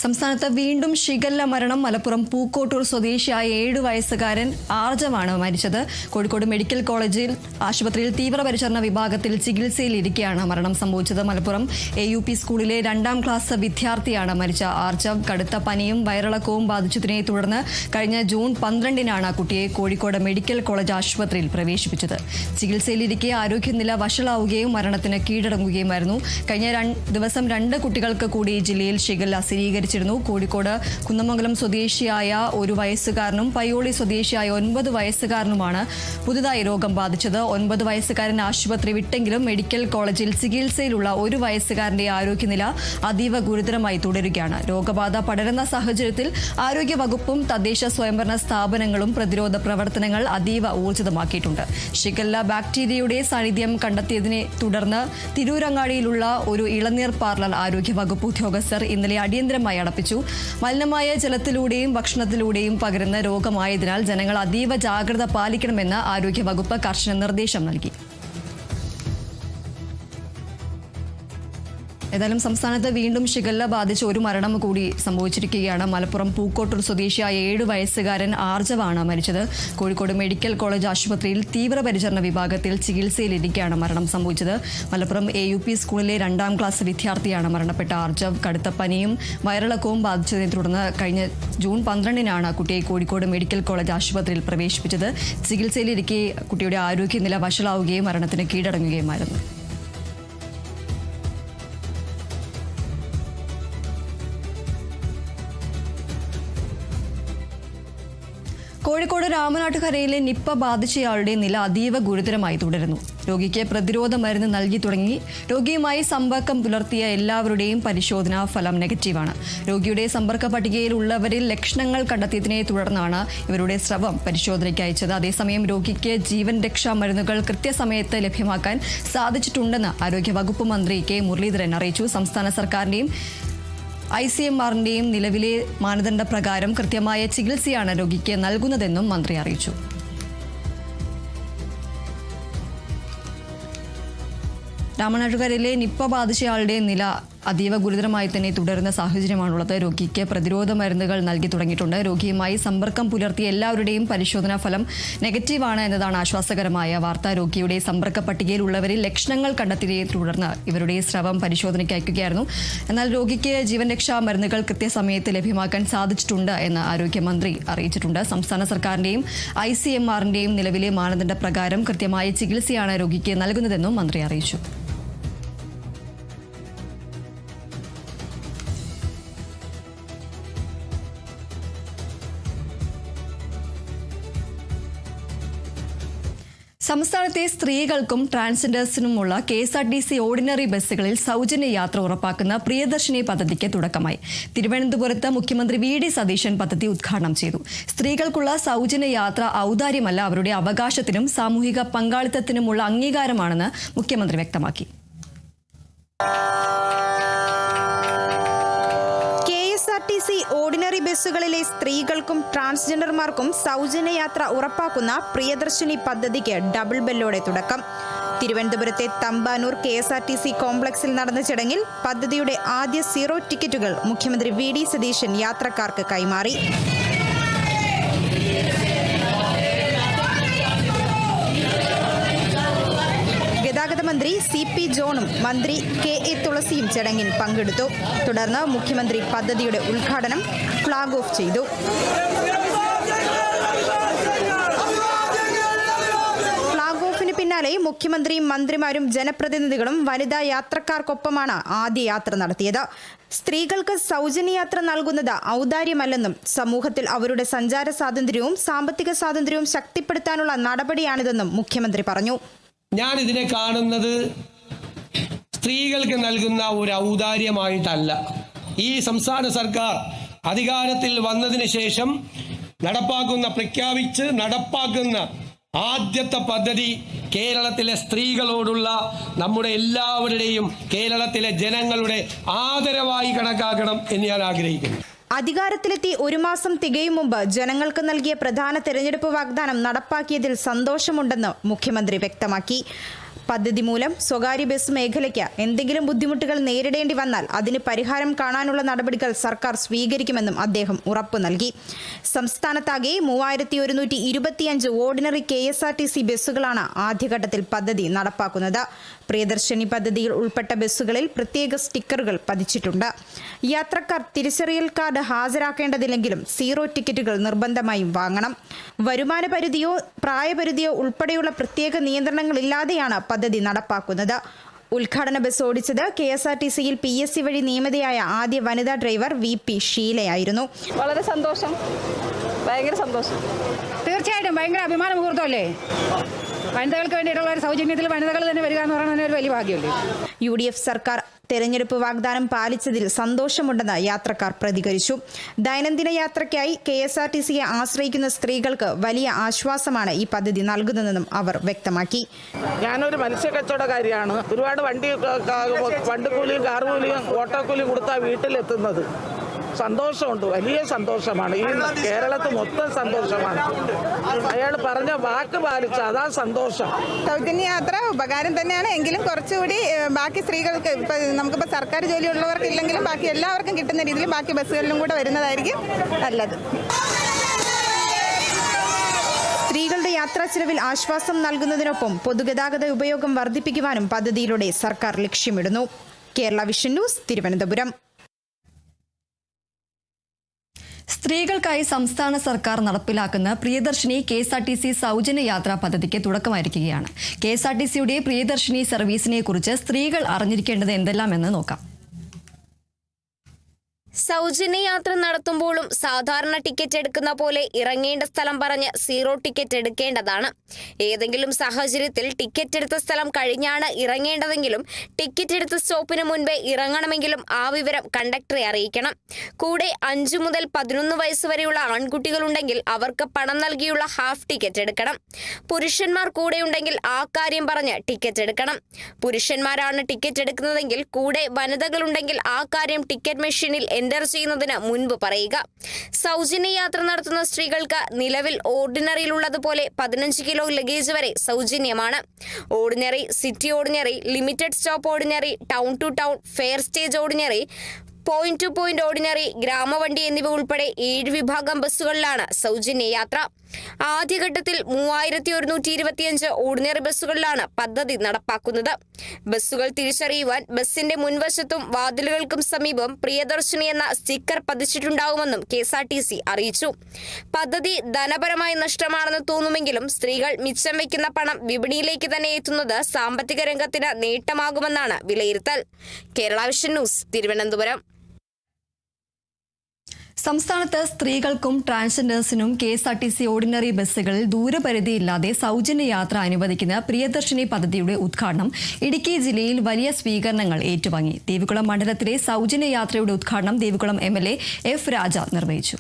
സംസ്ഥാനത്ത് വീണ്ടും ഷിഗല്ല മരണം. മലപ്പുറം പൂക്കോട്ടൂർ സ്വദേശിയായ 7 വയസ്സുകാരൻ ആർജവാണ് മരിച്ചത്. കോഴിക്കോട് മെഡിക്കൽ കോളേജിൽ ആശുപത്രിയിൽ തീവ്രപരിചരണ വിഭാഗത്തിൽ ചികിത്സയിലിരിക്കെയാണ് മരണം സംഭവിച്ചത്. മലപ്പുറം AUP സ്കൂളിലെ 2ാം ക്ലാസ് വിദ്യാർത്ഥിയാണ് മരിച്ച ആർജവ്. കടുത്ത പനിയും വയറിളക്കവും ബാധിച്ചതിനെ തുടർന്ന് കഴിഞ്ഞ ജൂൺ 12-നാണ് കുട്ടിയെ കോഴിക്കോട് മെഡിക്കൽ കോളേജ് ആശുപത്രിയിൽ പ്രവേശിപ്പിച്ചത്. ചികിത്സയിലിരിക്കെ ആരോഗ്യനില വഷളാവുകയും മരണത്തിന് കീഴടങ്ങുകയുമായിരുന്നു. കഴിഞ്ഞ ദിവസം 2 കുട്ടികൾക്ക് കൂടി ജില്ലയിൽ ഷിഗല്ല സ്ഥിരീകരിച്ചിരുന്നു. കോഴിക്കോട് കുന്നമംഗലം സ്വദേശിയായ 1 വയസ്സുകാരനും പയ്യോളി സ്വദേശിയായ 9 വയസ്സുകാരനുമാണ് പുതുതായി രോഗം ബാധിച്ചത്. 9 വയസ്സുകാരൻ ആശുപത്രി വിട്ടെങ്കിലും മെഡിക്കൽ കോളേജിൽ ചികിത്സയിലുള്ള 1 വയസ്സുകാരന്റെ ആരോഗ്യനില അതീവ ഗുരുതരമായി തുടരുകയാണ്. രോഗബാധ പടരുന്ന സാഹചര്യത്തിൽ ആരോഗ്യവകുപ്പും തദ്ദേശ സ്വയംഭരണ സ്ഥാപനങ്ങളും പ്രതിരോധ പ്രവർത്തനങ്ങൾ അതീവ ഊർജിതമാക്കിയിട്ടുണ്ട്. ഷിഗല്ല ബാക്ടീരിയയുടെ സാന്നിധ്യം കണ്ടെത്തിയതിനെ തുടർന്ന് തിരൂരങ്ങാടിയിലുള്ള ഒരു ഇളനീർ പാർലർ ആരോഗ്യവകുപ്പ് ഉദ്യോഗസ്ഥർ ഇന്നലെ അടിയന്തരമായി അടപ്പിച്ചു. മലിനമായ ജലത്തിലൂടെയും ഭക്ഷണത്തിലൂടെയും പകരുന്ന രോഗമായതിനാൽ ജനങ്ങൾ അതീവ ജാഗ്രത പാലിക്കണമെന്ന് ആരോഗ്യവകുപ്പ് കർശന നിർദ്ദേശം നൽകി. ഏതായാലും സംസ്ഥാനത്ത് വീണ്ടും ഷിഗല്ല ബാധിച്ച് ഒരു മരണം കൂടി സംഭവിച്ചിരിക്കുകയാണ്. മലപ്പുറം പൂക്കോട്ടൂർ സ്വദേശിയായ 7 വയസ്സുകാരൻ ആർജവാണ് മരിച്ചത്. കോഴിക്കോട് മെഡിക്കൽ കോളേജ് ആശുപത്രിയിൽ തീവ്രപരിചരണ വിഭാഗത്തിൽ ചികിത്സയിലിരിക്കെയാണ് മരണം സംഭവിച്ചത്. മലപ്പുറം AUP സ്കൂളിലെ 2ാം ക്ലാസ് വിദ്യാർത്ഥിയാണ് മരണപ്പെട്ട ആർജവ്. കടുത്ത പനിയും വയറിളക്കവും ബാധിച്ചതിനെ തുടർന്ന് കഴിഞ്ഞ ജൂൺ 12-നാണ് കുട്ടിയെ കോഴിക്കോട് മെഡിക്കൽ കോളേജ് ആശുപത്രിയിൽ പ്രവേശിപ്പിച്ചത്. ചികിത്സയിലിരിക്കെ കുട്ടിയുടെ ആരോഗ്യനില വഷളാവുകയും മരണത്തിന് കീഴടങ്ങുകയുമായിരുന്നു. കോഴിക്കോട് രാമനാട്ടുകരയിലെ നിപ്പ ബാധിച്ചയാളുടെ നില അതീവ ഗുരുതരമായി തുടരുന്നു. രോഗിക്ക് പ്രതിരോധ മരുന്ന് നൽകി തുടങ്ങി. രോഗിയുമായി സമ്പർക്കം പുലർത്തിയ എല്ലാവരുടെയും പരിശോധനാ ഫലം നെഗറ്റീവാണ്. രോഗിയുടെ സമ്പർക്ക പട്ടികയിൽ ഉള്ളവരിൽ ലക്ഷണങ്ങൾ കണ്ടെത്തിയതിനെ തുടർന്നാണ് ഇവരുടെ സ്രവം പരിശോധനയ്ക്ക് അയച്ചത്. അതേസമയം രോഗിക്ക് ജീവൻ രക്ഷാ മരുന്നുകൾ കൃത്യസമയത്ത് ലഭ്യമാക്കാൻ സാധിച്ചിട്ടുണ്ടെന്ന് ആരോഗ്യവകുപ്പ് മന്ത്രി K മുരളീധരൻ അറിയിച്ചു. സംസ്ഥാന സർക്കാരിന്റെയും ICMRന്റെയും നിലവിലെ മാനദണ്ഡ പ്രകാരം കൃത്യമായ ചികിത്സയാണ് രോഗിക്ക് നൽകുന്നതെന്നും മന്ത്രി അറിയിച്ചു. രാമനാട്ടുകരയിലെ നിപ്പ ബാധിച്ചയാളുടെ നില അതീവ ഗുരുതരമായി തന്നെ തുടരുന്ന സാഹചര്യമാണുള്ളത്. രോഗിക്ക് പ്രതിരോധ മരുന്നുകൾ നൽകി തുടങ്ങിയിട്ടുണ്ട്. രോഗിയുമായി സമ്പർക്കം പുലർത്തിയ എല്ലാവരുടെയും പരിശോധനാ ഫലം നെഗറ്റീവാണ് എന്നതാണ് ആശ്വാസകരമായ വാർത്ത. രോഗിയുടെ സമ്പർക്ക പട്ടികയിൽ ഉള്ളവരിൽ ലക്ഷണങ്ങൾ കണ്ടെത്തിയതിനെ തുടർന്ന് ഇവരുടെ സ്രവം പരിശോധനയ്ക്ക് അയക്കുകയായിരുന്നു. എന്നാൽ രോഗിക്ക് ജീവൻ രക്ഷാ മരുന്നുകൾ കൃത്യസമയത്ത് ലഭ്യമാക്കാൻ സാധിച്ചിട്ടുണ്ട് എന്ന് ആരോഗ്യമന്ത്രി അറിയിച്ചിട്ടുണ്ട്. സംസ്ഥാന സർക്കാരിന്റെയും ICMRന്റെയും നിലവിലെ മാനദണ്ഡ പ്രകാരം കൃത്യമായ ചികിത്സയാണ് രോഗിക്ക് നൽകുന്നതെന്നും മന്ത്രി അറിയിച്ചു. സംസ്ഥാനത്തെ സ്ത്രീകൾക്കും ട്രാൻസ്ജെൻഡേഴ്സിനുമുള്ള KSRTC ഓർഡിനറി ബസ്സുകളിൽ സൗജന്യ യാത്ര ഉറപ്പാക്കുന്ന പ്രിയദർശിനി പദ്ധതിക്ക് തുടക്കമായി. തിരുവനന്തപുരത്ത് മുഖ്യമന്ത്രി VD സതീശൻ പദ്ധതി ഉദ്ഘാടനം ചെയ്തു. സ്ത്രീകൾക്കുള്ള സൗജന്യ യാത്ര ഔദാര്യമല്ല, അവരുടെ അവകാശത്തിനും സാമൂഹിക പങ്കാളിത്തത്തിനുമുള്ള അംഗീകാരമാണെന്ന് മുഖ്യമന്ത്രി വ്യക്തമാക്കി. KSRTC ഓർഡിനറി ബസ്സുകളിലെ സ്ത്രീകൾക്കും ട്രാൻസ്ജെൻഡർമാർക്കും സൗജന്യ യാത്ര ഉറപ്പാക്കുന്ന പ്രിയദർശിനി പദ്ധതിക്ക് ഡബിൾ ബെല്ലോടെ തുടക്കം. തിരുവനന്തപുരത്തെ തമ്പാനൂർ KSRTC കോംപ്ലക്സിൽ നടന്ന ചടങ്ങിൽ പദ്ധതിയുടെ ആദ്യ 0 ടിക്കറ്റുകൾ മുഖ്യമന്ത്രി VD സതീശൻ യാത്രക്കാർക്ക് കൈമാറി. ഗതാഗത മന്ത്രി CP ജോണും മന്ത്രി KA തുളസിയും ചടങ്ങിൽ പങ്കെടുത്തു. തുടർന്ന് മുഖ്യമന്ത്രി പദ്ധതിയുടെ ഉദ്ഘാടനം ഫ്ളാഗ് ഓഫ് ചെയ്തു. ഫ്ളാഗ് ഓഫിന് പിന്നാലെ മുഖ്യമന്ത്രിയും മന്ത്രിമാരും ജനപ്രതിനിധികളും വനിതാ യാത്രക്കാർക്കൊപ്പമാണ് ആദ്യ യാത്ര നടത്തിയത്. സ്ത്രീകൾക്ക് സൗജന്യ യാത്ര നൽകുന്നത് ഔദാര്യമല്ലെന്നും സമൂഹത്തിൽ അവരുടെ സഞ്ചാര സ്വാതന്ത്ര്യവും സാമ്പത്തിക സ്വാതന്ത്ര്യവും ശക്തിപ്പെടുത്താനുള്ള നടപടിയാണിതെന്നും മുഖ്യമന്ത്രി പറഞ്ഞു. ഞാൻ ഇതിനെ കാണുന്നത് സ്ത്രീകൾക്ക് നൽകുന്ന ഒരു ഔദാര്യമായിട്ടല്ല. ഈ സംസ്ഥാന സർക്കാർ അധികാരത്തിൽ വന്നതിന് ശേഷം പ്രഖ്യാപിച്ച് നടപ്പാക്കുന്ന ആദ്യത്തെ പദ്ധതി കേരളത്തിലെ സ്ത്രീകളോടുള്ള നമ്മുടെ എല്ലാവരുടെയും കേരളത്തിലെ ജനങ്ങളുടെ ആദരവായി കണക്കാക്കണം എന്ന് ഞാൻ ആഗ്രഹിക്കുന്നു. അധികാരത്തിലെത്തി 1 മാസം തികയും മുമ്പ് ജനങ്ങൾക്ക് നൽകിയ പ്രധാന തെരഞ്ഞെടുപ്പ് വാഗ്ദാനം നടപ്പാക്കിയതിൽ സന്തോഷമുണ്ടെന്ന് മുഖ്യമന്ത്രി വ്യക്തമാക്കി. പദ്ധതി മൂലം സ്വകാര്യ ബസ് മേഖലയ്ക്ക് എന്തെങ്കിലും ബുദ്ധിമുട്ടുകൾ നേരിടേണ്ടി വന്നാൽ അതിന് പരിഹാരം കാണാനുള്ള നടപടികൾ സർക്കാർ സ്വീകരിക്കുമെന്നും അദ്ദേഹം ഉറപ്പു നൽകി. സംസ്ഥാനത്താകെ 3125 ഓർഡിനറി KSRTC ബസ്സുകളാണ് ആദ്യഘട്ടത്തിൽ പദ്ധതി നടപ്പാക്കുന്നത്. പ്രിയദർശിനി പദ്ധതിയിൽ ഉൾപ്പെട്ട ബസ്സുകളിൽ പ്രത്യേക സ്റ്റിക്കറുകൾ പതിച്ചിട്ടുണ്ട്. യാത്രക്കാർ തിരിച്ചറിയൽ കാർഡ് ഹാജരാക്കേണ്ടതില്ലെങ്കിലും സീറോ ടിക്കറ്റുകൾ നിർബന്ധമായും വാങ്ങണം. വരുമാന പരിധിയോ പ്രായപരിധിയോ ഉൾപ്പെടെയുള്ള പ്രത്യേക നിയന്ത്രണങ്ങളില്ലാതെയാണ് പദ്ധതി നടപ്പാക്കുന്നത്. ഉദ്ഘാടന ബസ് ഓടിച്ചത് KSRTCയിൽ PSC വഴി നിയമിതയായ ആദ്യ വനിതാ ഡ്രൈവർ VP ഷീലയായിരുന്നു. വളരെ സന്തോഷം, ഭയങ്കര സന്തോഷം. തീർച്ചയായിട്ടും ഭയങ്കര അഭിമാന മുഹൂർത്തമല്ലേ. വനിതകൾക്ക് വേണ്ടിയിട്ടുള്ള ഒരു സൗജന്യത്തിൽ വനിതകൾ തന്നെ വരിക എന്ന് പറയുന്നത് ഒരു വലിയ ഭാഗ്യമല്ലേ. UDF സർക്കാർ തെരഞ്ഞെടുപ്പ് വാഗ്ദാനം പാലിച്ചതിൽ സന്തോഷമുണ്ടെന്ന് യാത്രക്കാർ പ്രതികരിച്ചു. ദൈനംദിന യാത്രയ്ക്കായി KSRTCയെ ആശ്രയിക്കുന്ന സ്ത്രീകൾക്ക് വലിയ ആശ്വാസമാണ് ഈ പദ്ധതി നൽകുന്നതെന്നും അവർ വ്യക്തമാക്കി. ഞാനൊരു മത്സ്യ കച്ചവടക്കാരിയാണ്. ഒരുപാട് വണ്ടിക്കൂലിയും കാറുകൂലിയും ഓട്ടോക്കൂലിയും കൊടുത്താൽ വീട്ടിലെത്തുന്നത്. സന്തോഷമുണ്ട്, വലിയ സന്തോഷമാണ്. ഈ കേരളത്തിൽ മൊത്തം സന്തോഷമാണ്. അയാൾ പറഞ്ഞ വാക്ക് പാലിച്ച അതാ സന്തോഷം. സൗജന്യ യാത്ര ഉപകാരം തന്നെയാണ്. എങ്കിലും കുറച്ചുകൂടി ബാക്കി സ്ത്രീകൾക്ക് നമുക്കിപ്പോൾ സർക്കാർ ജോലി ഉള്ളവർക്ക് ഇല്ലെങ്കിലും ബാക്കി എല്ലാവർക്കും കിട്ടുന്ന രീതിയിൽ ബാക്കി ബസ്സുകളിലും കൂടെ വരുന്നതായിരിക്കും നല്ലത്. സ്ത്രീകളുടെ യാത്രാ ചെലവിൽ ആശ്വാസം നൽകുന്നതിനൊപ്പം പൊതുഗതാഗത ഉപയോഗം വർദ്ധിപ്പിക്കുവാനും പദ്ധതിയിലൂടെ സർക്കാർ ലക്ഷ്യമിടുന്നു. Kerala vision news, Thiruvananthapuram. സ്ത്രീകൾക്കായി സംസ്ഥാന സർക്കാർ നടപ്പിലാക്കുന്ന പ്രിയദർശിനി KSRTC സൗജന്യ യാത്രാ പദ്ധതിക്ക് തുടക്കമായിരിക്കുകയാണ്. KSRTCയുടെ പ്രിയദർശിനി സർവീസിനെ കുറിച്ച് സ്ത്രീകൾ അറിഞ്ഞിരിക്കേണ്ടത് എന്തെല്ലാമെന്ന് നോക്കാം. സൗജന്യ യാത്ര നടത്തുമ്പോഴും സാധാരണ ടിക്കറ്റ് എടുക്കുന്ന പോലെ ഇറങ്ങേണ്ട സ്ഥലം പറഞ്ഞ് സീറോ ടിക്കറ്റ് എടുക്കേണ്ടതാണ്. ഏതെങ്കിലും സാഹചര്യത്തിൽ ടിക്കറ്റ് എടുത്ത സ്ഥലം കഴിഞ്ഞാണ് ഇറങ്ങേണ്ടതെങ്കിലും ടിക്കറ്റ് എടുത്ത സ്റ്റോപ്പിന് മുൻപേ ഇറങ്ങണമെങ്കിലും ആ വിവരം കണ്ടക്ടറെ അറിയിക്കണം. കൂടെ 5 മുതൽ 11 വയസ്സ് വരെയുള്ള ആൺകുട്ടികളുണ്ടെങ്കിൽ അവർക്ക് പണം നൽകിയുള്ള ഹാഫ് ടിക്കറ്റ് എടുക്കണം. പുരുഷന്മാർ കൂടെയുണ്ടെങ്കിൽ ആ കാര്യം പറഞ്ഞ് ടിക്കറ്റ് എടുക്കണം. പുരുഷന്മാരാണ് ടിക്കറ്റ് എടുക്കുന്നതെങ്കിൽ കൂടെ വനിതകളുണ്ടെങ്കിൽ ആ കാര്യം ടിക്കറ്റ് മെഷീനിൽ എൻ്റർ ചെയ്യുന്നതിന് മുൻപ് പറയുക. സൗജന്യ യാത്ര നടത്തുന്ന സ്ത്രീകൾക്ക് നിലവിൽ ഓർഡിനറിയിലുള്ളതുപോലെ 15 കിലോ ലഗേജ് വരെ സൗജന്യമാണ്. Ordinary, city ordinary, limited stop ordinary, town to town, fare stage ordinary, point to point ordinary, ഗ്രാമവണ്ടി എന്നിവ ഉൾപ്പെടെ 7 വിഭാഗം ബസ്സുകളിലാണ് സൗജന്യ യാത്ര. ആദ്യഘട്ടത്തിൽ 3125 ഓർഡിനറി ബസ്സുകളിലാണ് പദ്ധതി നടപ്പാക്കുന്നത്. ബസ്സുകൾ തിരിച്ചറിയുവാൻ ബസിന്റെ മുൻവശത്തും വാതിലുകൾക്കും സമീപം പ്രിയദർശിനി എന്ന സ്റ്റിക്കർ പതിച്ചിട്ടുണ്ടാവുമെന്നും KSRTC അറിയിച്ചു. പദ്ധതി ധനപരമായ നഷ്ടമാണെന്ന് തോന്നുമെങ്കിലും സ്ത്രീകൾ മിച്ചം വയ്ക്കുന്ന പണം വിപണിയിലേക്ക് തന്നെ എത്തുന്നത് സാമ്പത്തിക രംഗത്തിന് നേട്ടമാകുമെന്നാണ് വിലയിരുത്തൽ. Kerala vision news, Thiruvananthapuram. സംസ്ഥാനത്ത് സ്ത്രീകൾക്കും ട്രാൻസ്ജെൻഡേഴ്സിനും KSRTC ഓർഡിനറി ബസ്സുകളിൽ ദൂരപരിധിയില്ലാതെ സൗജന്യ യാത്ര അനുവദിക്കുന്ന പ്രിയദർശിനി പദ്ധതിയുടെ ഉദ്ഘാടനം ഇടുക്കി ജില്ലയിൽ വലിയ സ്വീകരണങ്ങൾ ഏറ്റുവാങ്ങി. ദേവികുളം മണ്ഡലത്തിലെ സൗജന്യ യാത്രയുടെ ഉദ്ഘാടനം ദേവികുളം MLA F. രാജ നിർവഹിച്ചു.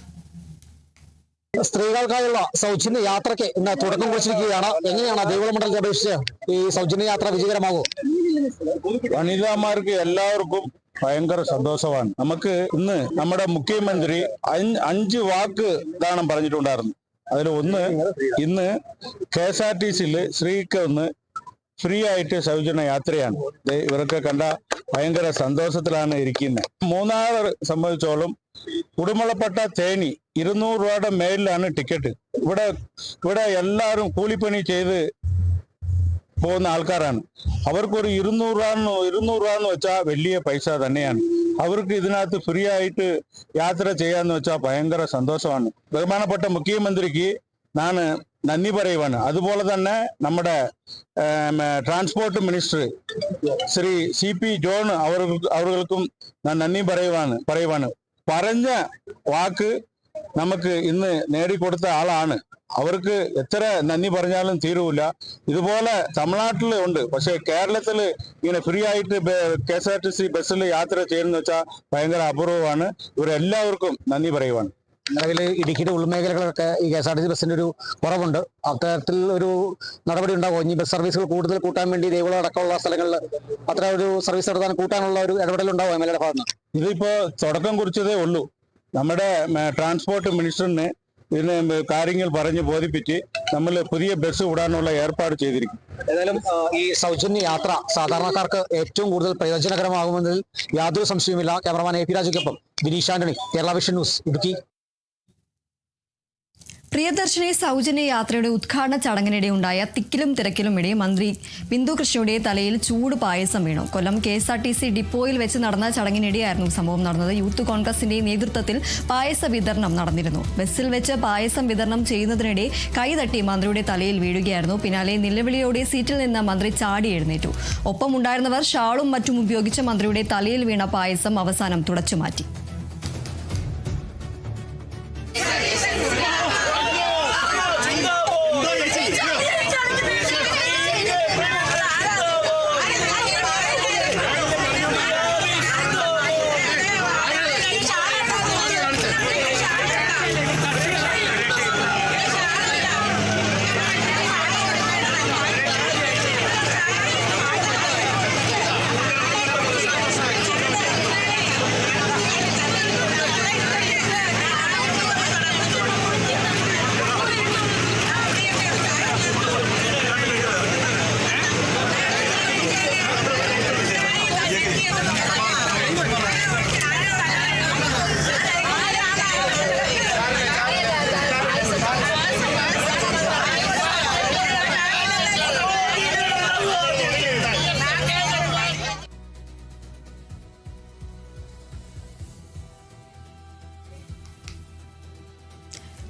സ്ത്രീകൾക്കായുള്ള സൗജന്യ യാത്രയ്ക്ക് ഇന്ന് തുടക്കം കുറിച്ചിരിക്കുകയാണ്. എങ്ങനെയാണ് ദേവികുളം മണ്ഡലത്തെ അപേക്ഷിച്ച് ഈ സൗജന്യ യാത്ര വിജയകരമാകും? വനിതാമാർക്ക് എല്ലാവർക്കും ഭയങ്കര സന്തോഷമാണ്. നമുക്ക് ഇന്ന് നമ്മുടെ മുഖ്യമന്ത്രി 5 വാക്ക് ദാനം പറഞ്ഞിട്ടുണ്ടായിരുന്നു. അതിൽ ഒന്ന്, ഇന്ന് KSRTCയിൽ സ്ത്രീക്ക് ഒന്ന് ഫ്രീ ആയിട്ട് സൗജന്യ യാത്രയാണ്. ഇവരൊക്കെ കണ്ട ഭയങ്കര സന്തോഷത്തിലാണ് ഇരിക്കുന്നത്. മൂന്നാർ സംബന്ധിച്ചോളം കുടുംബപ്പെട്ട തേനി 200 രൂപയുടെ മേലിലാണ് ടിക്കറ്റ്. ഇവിടെ എല്ലാവരും കൂലിപ്പണി ചെയ്ത് പോകുന്ന ആൾക്കാരാണ്. അവർക്കൊരു 200 രൂപ എന്ന് വെച്ചാൽ വലിയ പൈസ തന്നെയാണ്. അവർക്ക് ഇതിനകത്ത് ഫ്രീ ആയിട്ട് യാത്ര ചെയ്യാന്ന് വെച്ചാൽ ഭയങ്കര സന്തോഷമാണ്. ബഹുമാനപ്പെട്ട മുഖ്യമന്ത്രിക്ക് ഞാൻ നന്ദി പറയുവാണ്. അതുപോലെ തന്നെ നമ്മുടെ transport minister Shri CP John അവർക്കും ഞാൻ നന്ദി പറയുവാണ്. പറഞ്ഞ വാക്ക് നമുക്ക് ഇന്ന് നേടിക്കൊടുത്ത ആളാണ്. അവർക്ക് എത്ര നന്ദി പറഞ്ഞാലും തീരൂല. ഇതുപോലെ തമിഴ്നാട്ടിൽ ഉണ്ട്, പക്ഷെ കേരളത്തിൽ ഇങ്ങനെ ഫ്രീ ആയിട്ട് KSRTC ബസ്സിൽ യാത്ര ചെയ്യുന്ന വെച്ചാൽ ഭയങ്കര അപൂർവമാണ്. ഇവരെല്ലാവർക്കും നന്ദി പറയുവാണ്. നിലവിൽ ഇടുക്കിയുടെ ഉൾമേഖലകളൊക്കെ ഈ KSRTC ബസ്സിന്റെ ഒരു കുറവുണ്ട്. അത്തരത്തിൽ ഒരു നടപടി ഉണ്ടാകുമോ? ഇനി ബസ് സർവീസുകൾ കൂടുതൽ കൂട്ടാൻ വേണ്ടി ദേവികുളം അടക്കമുള്ള സ്ഥലങ്ങളിൽ അത്ര ഒരു സർവീസ് നടത്താൻ കൂട്ടാനുള്ള ഒരു ഇടപെടൽ ഉണ്ടാവും MLA യുടെ ഭാഗത്ത്? ഇതിപ്പോ തുടക്കം കുറിച്ചതേ ഉള്ളൂ. നമ്മുടെ ട്രാൻസ്പോർട്ട് മിനിസ്റ്ററിന് ഇതിന് കാര്യങ്ങൾ പറഞ്ഞ് ബോധിപ്പിച്ച് നമ്മൾ പുതിയ ബസ് വിടാനുള്ള ഏർപ്പാട് ചെയ്തിരിക്കും. ഏതായാലും ഈ സൗജന്യ യാത്ര സാധാരണക്കാർക്ക് ഏറ്റവും കൂടുതൽ പ്രയോജനകരമാകുമെന്നതിൽ യാതൊരു സംശയവുമില്ല. ക്യാമറമാൻ AP രാജയ്ക്കൊപ്പം വിനീഷ് ആന്റണി, കേരള വിഷൻ ന്യൂസ്, ഇടുക്കി. പ്രിയദർശിനി സൗജന്യ യാത്രയുടെ ഉദ്ഘാടന ചടങ്ങിനിടെ ഉണ്ടായ തിക്കിലും തിരക്കിലുമിടെ മന്ത്രി ബിന്ദു കൃഷ്ണയുടെ തലയിൽ ചൂട് പായസം വീണു. കൊല്ലം KSRTC ഡിപ്പോയിൽ വെച്ച് നടന്ന ചടങ്ങിനിടെയായിരുന്നു സംഭവം നടന്നത്. യൂത്ത് കോൺഗ്രസിന്റെ നേതൃത്വത്തിൽ പായസ വിതരണം നടന്നിരുന്നു. ബസ്സിൽ വെച്ച് പായസം വിതരണം ചെയ്യുന്നതിനിടെ കൈതട്ടി മന്ത്രിയുടെ തലയിൽ വീഴുകയായിരുന്നു. പിന്നാലെ നിലവിളിയോടെ സീറ്റിൽ നിന്ന് മന്ത്രി ചാടി എഴുന്നേറ്റു. ഒപ്പമുണ്ടായിരുന്നവർ ഷാളും മറ്റും ഉപയോഗിച്ച് മന്ത്രിയുടെ തലയിൽ വീണ പായസം അവസാനം തുടച്ചുമാറ്റി.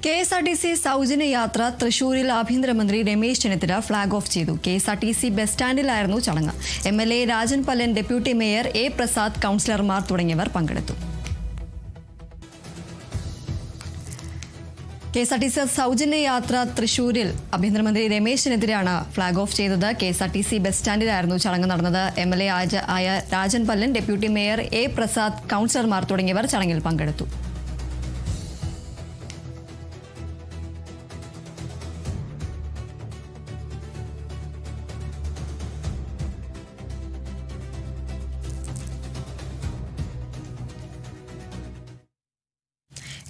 KSRTC സൗജന്യ യാത്ര തൃശൂരിൽ ആഭ്യന്തരമന്ത്രി രമേശ് ചെന്നിത്തല ഫ്ളാഗ് ഓഫ് ചെയ്തു. KSRTC ബസ് സ്റ്റാൻഡിലായിരുന്നു ചടങ്ങ്. MLA Rajan Pallan, deputy mayor A Prasad, കൗൺസിലർമാർ തുടങ്ങിയവർ പങ്കെടുത്തു. KSRTC സൗജന്യ യാത്ര തൃശൂരിൽ ആഭ്യന്തരമന്ത്രി രമേശ് ചെന്നിത്തലയാണ് ഫ്ളാഗ് ഓഫ് ചെയ്തത്. KSRTC ബസ് സ്റ്റാൻഡിലായിരുന്നു ചടങ്ങ് നടന്നത്. MLA ആയ Rajan Pallan, deputy mayor A Prasad, കൗൺസിലർമാർ തുടങ്ങിയവർ ചടങ്ങിൽ പങ്കെടുത്തു.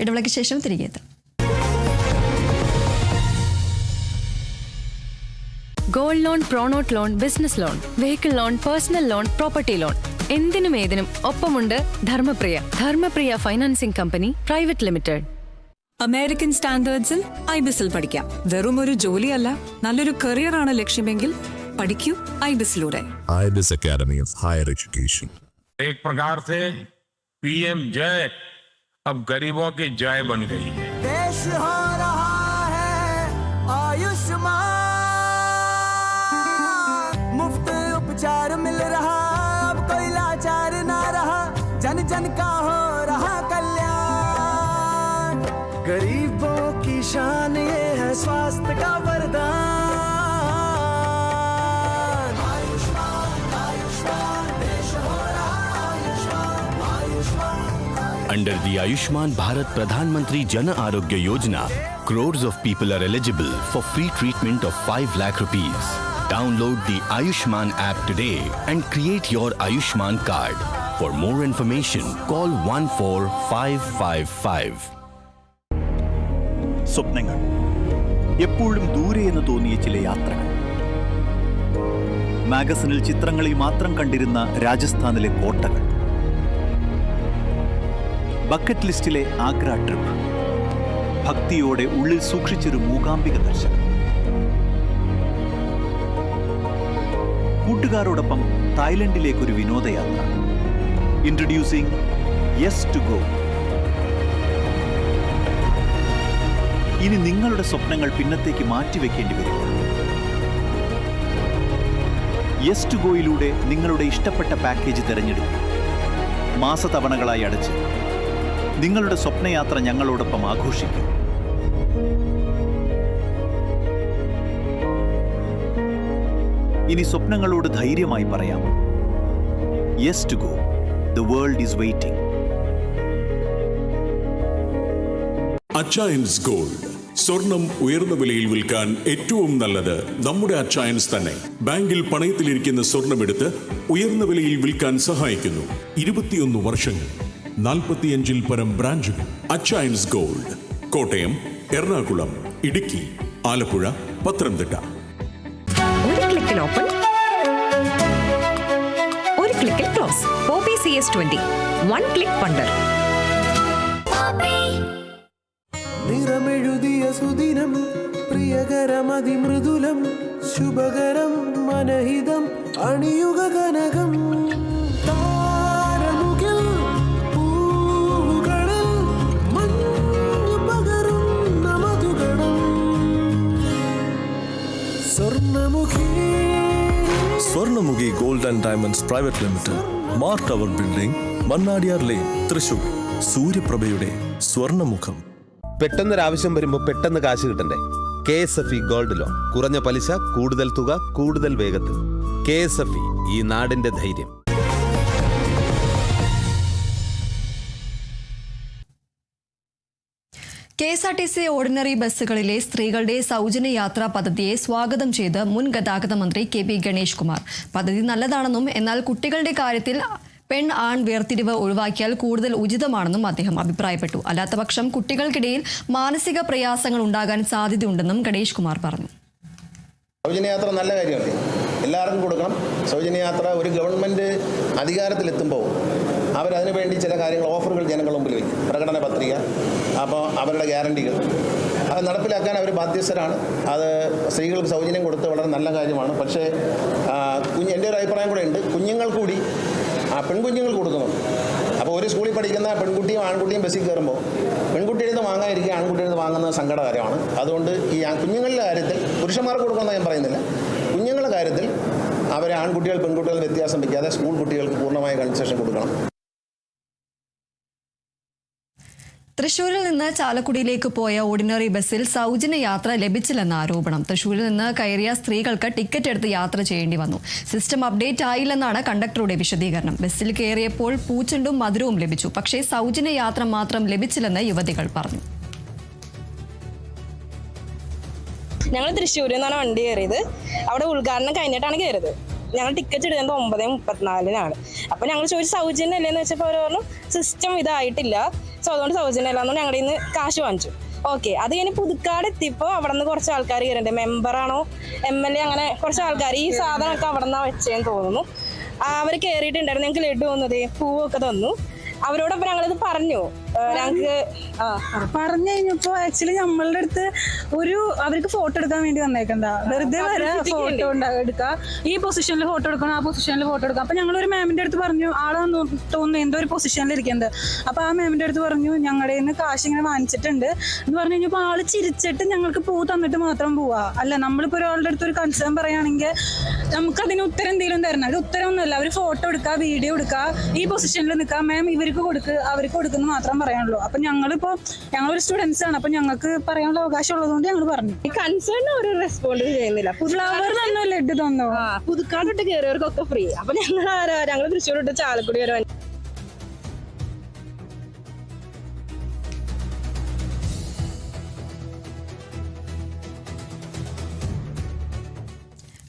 ഇടവേളയ്ക്ക് ശേഷം തിരികെ എത്താം. Gold loan, pronote loan, business loan, vehicle loan, personal loan, property loan, എന്തിനും ഏതിനും ഒപ്പമുണ്ട് Dharmapriya financing company private limited. American സ്റ്റാൻഡേർഡ്സിൽ ഐബിസിൽ പഠിക്കാം. വെറും ഒരു ജോലിയല്ല, നല്ലൊരു കരിയറാണ് ലക്ഷ്യമെങ്കിൽ പഠിക്കൂ ഐബിസിലൂടെ. IBIS academy of higher education. एक प्रकार से PM जय अब गरीबों की जय बन गई है. देश हो रहा है आयुष्मान, मुफ्त उपचार मिल रहा, अब कोई लाचार ना रहा, जन जन का हो रहा कल्याण. गरीबों की शान ये है स्वास्थ्य का वरदान. Under the Ayushman Bharat Pradhan Mantri Jan Arogya Yojana, crores of people are eligible for free treatment of 5 lakh rupees. Download the Ayushman app today and create your Ayushman card. For more information, call 14555. സ്വപ്നങ്ങൾ, എപ്പോഴും ദൂരെ എന്ന് തോന്നിയ ചില യാത്രകൾ. മാഗസിനിൽ ചിത്രങ്ങളിൽ മാത്രം കണ്ടിരുന്ന രാജസ്ഥാനിലെ കോട്ടകൾ. ബക്കറ്റ് ലിസ്റ്റിലെ ആഗ്ര ട്രിപ്പ്. ഭക്തിയോടെ ഉള്ളിൽ സൂക്ഷിച്ചൊരു മൂകാംബിക ദർശനം. കൂട്ടുകാരോടൊപ്പം തായ്ലൻഡിലേക്കൊരു വിനോദയാത്ര. Introducing yes to go. ഇനി നിങ്ങളുടെ സ്വപ്നങ്ങൾ പിന്നത്തേക്ക് മാറ്റിവെക്കേണ്ടി വരും. യെസ് ടു ഗോയിലൂടെ നിങ്ങളുടെ ഇഷ്ടപ്പെട്ട പാക്കേജ് തിരഞ്ഞെടുക്കും. മാസതവണകളായി അടച്ച് നിങ്ങളുടെ സ്വപ്നയാത്ര ഞങ്ങളോടൊപ്പം ആഘോഷിക്കും. ഇനി സ്വപ്നങ്ങളോട് ധൈര്യമായി പറയാം, yes to go. The world is waiting. Achayans gold. സ്വർണം ഉയർന്ന വിലയിൽ വിൽക്കാൻ ഏറ്റവും നല്ലത് നമ്മുടെ അച്ചയൻസ് തന്നെ. ബാങ്കിൽ പണയത്തിലിരിക്കുന്ന സ്വർണമെടുത്ത് ഉയർന്ന വിലയിൽ വിൽക്കാൻ സഹായിക്കുന്നു. 21 വർഷങ്ങൾ, 45-ൽ പരം ബ്രാഞ്ചുകൾ. അച്ചയൻസ് ഗോൾഡ്, കോട്ടയം, എറണാകുളം, ഇടുക്കി, ആലപ്പുഴ, പത്തനംതിട്ട. ഒരു ക്ലിക്കിൽ ഓപ്പൺ, ഒരു ക്ലിക്കിൽ close. Poppy CS20 1 click wonder. നിറമെഴുതിയ സുദിനം, പ്രിയകരമതിമൃദുലം, ശുഭകരം മനഹിതം, അണിയുക കനകം. താരമുകിൽ പൂവുകളിൽ മഞ്ഞു പകരുന്ന മധുഗണം. Swarnamukhi gold and diamonds private limited, Mar tower building, Mannadiyar lane, Thrissur. സൂര്യപ്രഭയുടെ സ്വർണ്ണമുഖം. പെട്ടെന്നൊരാവശ്യം വരുമ്പോൾ പെട്ടെന്ന് കാശ് കിട്ടണ്ടേ? KSFE gold loan. കുറഞ്ഞ പലിശ, കൂടുതൽ തുക, കൂടുതൽ വേഗത്തിൽ. KSFE, ഈ നാടിന്റെ ധൈര്യം. KSRTC ഓർഡിനറി ബസ്സുകളിലെ സ്ത്രീകളുടെ സൗജന്യ യാത്രാ പദ്ധതിയെ സ്വാഗതം ചെയ്ത് മുൻ ഗതാഗത മന്ത്രി KP ഗണേഷ് കുമാർ. പദ്ധതി നല്ലതാണെന്നും എന്നാൽ കുട്ടികളുടെ കാര്യത്തിൽ പെൺ ആൺ വേർതിരിവ് ഒഴിവാക്കിയാൽ കൂടുതൽ ഉചിതമാണെന്നും അദ്ദേഹം അഭിപ്രായപ്പെട്ടു. അല്ലാത്തപക്ഷം കുട്ടികൾക്കിടയിൽ മാനസിക പ്രയാസങ്ങൾ ഉണ്ടാകാൻ സാധ്യതയുണ്ടെന്നും ഗണേഷ് കുമാർ പറഞ്ഞു. സൗജന്യയാത്ര നല്ല കാര്യമല്ലേ, എല്ലാവർക്കും കൊടുക്കണം. സൗജന്യയാത്ര ഒരു ഗവൺമെൻറ് അധികാരത്തിലെത്തുമ്പോൾ അവരതിനു വേണ്ടി ചില കാര്യങ്ങൾ, ഓഫറുകൾ ജനങ്ങളുടെ മുമ്പിൽ വയ്ക്കും. പ്രകടന പത്രിക, അപ്പോൾ അവരുടെ ഗ്യാരണ്ടികൾ അത് നടപ്പിലാക്കാൻ അവർ ബാധ്യസ്ഥരാണ്. അത് സ്ത്രീകൾക്ക് സൗജന്യം കൊടുത്ത് വളരെ നല്ല കാര്യമാണ്. പക്ഷേ എൻ്റെ ഒരു അഭിപ്രായം കൂടെ ഉണ്ട്, കുഞ്ഞുങ്ങൾ കൂടി പെൺകുഞ്ഞുങ്ങൾ കൊടുക്കണം. അപ്പോൾ ഒരു സ്കൂളിൽ പഠിക്കുന്ന പെൺകുട്ടിയും ആൺകുട്ടിയും ബസ്സിൽ കയറുമ്പോൾ പെൺകുട്ടിയുടെ നിന്ന് വാങ്ങാതിരിക്കുക, ആൺകുട്ടിയുടെ നിന്ന് വാങ്ങുന്നത് സങ്കടകരമാണ്. അതുകൊണ്ട് ഈ കുഞ്ഞുങ്ങളുടെ കാര്യത്തിൽ പുരുഷന്മാർക്ക് കൊടുക്കണമെന്ന് ഞാൻ പറയുന്നില്ല, കുഞ്ഞുങ്ങളുടെ കാര്യത്തിൽ അവരെ ആൺകുട്ടികൾ പെൺകുട്ടികൾ വ്യത്യാസം വയ്ക്കാതെ സ്കൂൾ കുട്ടികൾക്ക് പൂർണ്ണമായ കൺസെഷൻ കൊടുക്കണം. തൃശൂരിൽ നിന്ന് ചാലക്കുടിയിലേക്ക് പോയ ഓർഡിനറി ബസ്സിൽ സൗജന്യ യാത്ര ലഭിച്ചില്ലെന്ന ആരോപണം. തൃശൂരിൽ നിന്ന് കയറിയ സ്ത്രീകൾക്ക് ടിക്കറ്റ് എടുത്ത് യാത്ര ചെയ്യേണ്ടി വന്നു. സിസ്റ്റം അപ്ഡേറ്റ് ആയില്ലെന്നാണ് കണ്ടക്ടറുടെ വിശദീകരണം. ബസ്സിൽ കയറിയപ്പോൾ പൂച്ചെണ്ടും മധുരവും ലഭിച്ചു, പക്ഷേ സൗജന്യ യാത്ര മാത്രം ലഭിച്ചില്ലെന്ന് യുവതികൾ പറഞ്ഞു. ഞങ്ങൾ തൃശ്ശൂരിൽ നിന്നാണ് വണ്ടി കയറിയത്. അവിടെ ഉദ്ഘാടനം കഴിഞ്ഞിട്ടാണ് കയറിയത്. ഞങ്ങൾ ടിക്കറ്റ് എടുത്തത് 9:34 അപ്പോൾ ഞങ്ങൾ ചോദിച്ചു സൗജന്യം അല്ലേന്ന് വെച്ചപ്പോൾ അവർ പറഞ്ഞു സിസ്റ്റം ഇതായിട്ടില്ല, സോ അതുകൊണ്ട് സൗജന്യം അല്ലാന്ന് ഞങ്ങളുടെ നിന്ന് കാശ് വാങ്ങിച്ചു. ഓക്കെ, അത് കഴിഞ്ഞ് പുതുക്കാട് എത്തിയപ്പോൾ അവിടെ നിന്ന് കുറച്ച് ആൾക്കാർ കയറിയിട്ടുണ്ട്. മെമ്പറാണോ MLA അങ്ങനെ കുറച്ച് ആൾക്കാർ ഈ സാധനമൊക്കെ അവിടെ നിന്നാണ് വെച്ചതെന്ന് തോന്നുന്നു. അവർ കയറിയിട്ടുണ്ടായിരുന്നു. ഞങ്ങൾക്ക് ലഡു തന്നത്, പൂവൊക്കെ തന്നു. അവരോടൊപ്പം ഞങ്ങളിത് പറഞ്ഞു. ഞങ്ങൾക്ക് പറഞ്ഞു കഴിഞ്ഞപ്പോ ആക്ച്വലി നമ്മളുടെ അടുത്ത് അവർക്ക് ഫോട്ടോ എടുക്കാൻ വേണ്ടി വന്നേക്കണ്ട, വെറുതെ ഫോട്ടോ എടുക്കുക, ഈ പൊസിഷനിൽ ഫോട്ടോ എടുക്കണം, ആ പൊസിഷനിൽ ഫോട്ടോ എടുക്കാം. അപ്പൊ ഞങ്ങളൊരു മാമിന്റെ അടുത്ത് പറഞ്ഞു, ആളാന്ന് തോന്നുന്നു എന്തോ ഒരു പൊസിഷനിൽ ഇരിക്കുന്നത്. അപ്പൊ ആ മാമിന്റെ അടുത്ത് പറഞ്ഞു ഞങ്ങളുടെ നിന്ന് കാശ് ഇങ്ങനെ വാങ്ങിച്ചിട്ടുണ്ട് എന്ന് പറഞ്ഞു കഴിഞ്ഞപ്പോൾ ആള് ചിരിച്ചിട്ട് ഞങ്ങൾക്ക് പൂ തന്നിട്ട് മാത്രം പോവാ. അല്ല, നമ്മളിപ്പോ ഒരാളുടെ അടുത്ത് ഒരു കൺസേൺ പറയുകയാണെങ്കിൽ നമുക്കതിന് ഉത്തരം എന്തെങ്കിലും തരണം. ഇത് ഉത്തരമൊന്നുമല്ല. അവർ ഫോട്ടോ എടുക്കുക, വീഡിയോ എടുക്കുക, ഈ പൊസിഷനിൽ നിൽക്കുക, മാം ഇവർക്ക് അവർക്ക് കൊടുക്കുന്നു മാത്രം പറയാനുള്ളൂ. അപ്പൊ ഞങ്ങളൊരു സ്റ്റുഡൻസ് ആണ്, അപ്പൊ ഞങ്ങൾക്ക് പറയാനുള്ള അവകാശം ഉള്ളതുകൊണ്ട് ഞങ്ങൾ പറഞ്ഞു. ഈ കൺസേൺ ഒരു റെസ്പോണ്ട് ചെയ്യുന്നില്ല. ഫ്ലവർ തന്നോ, ലഡ്ഡു തന്നോ, പുതുക്കാടിട്ട് കയറിയവർക്കൊക്കെ ഫ്രീ. അപ്പൊ ഞങ്ങൾ തൃശ്ശൂരിട്ട് ചാലക്കുടി വരെ.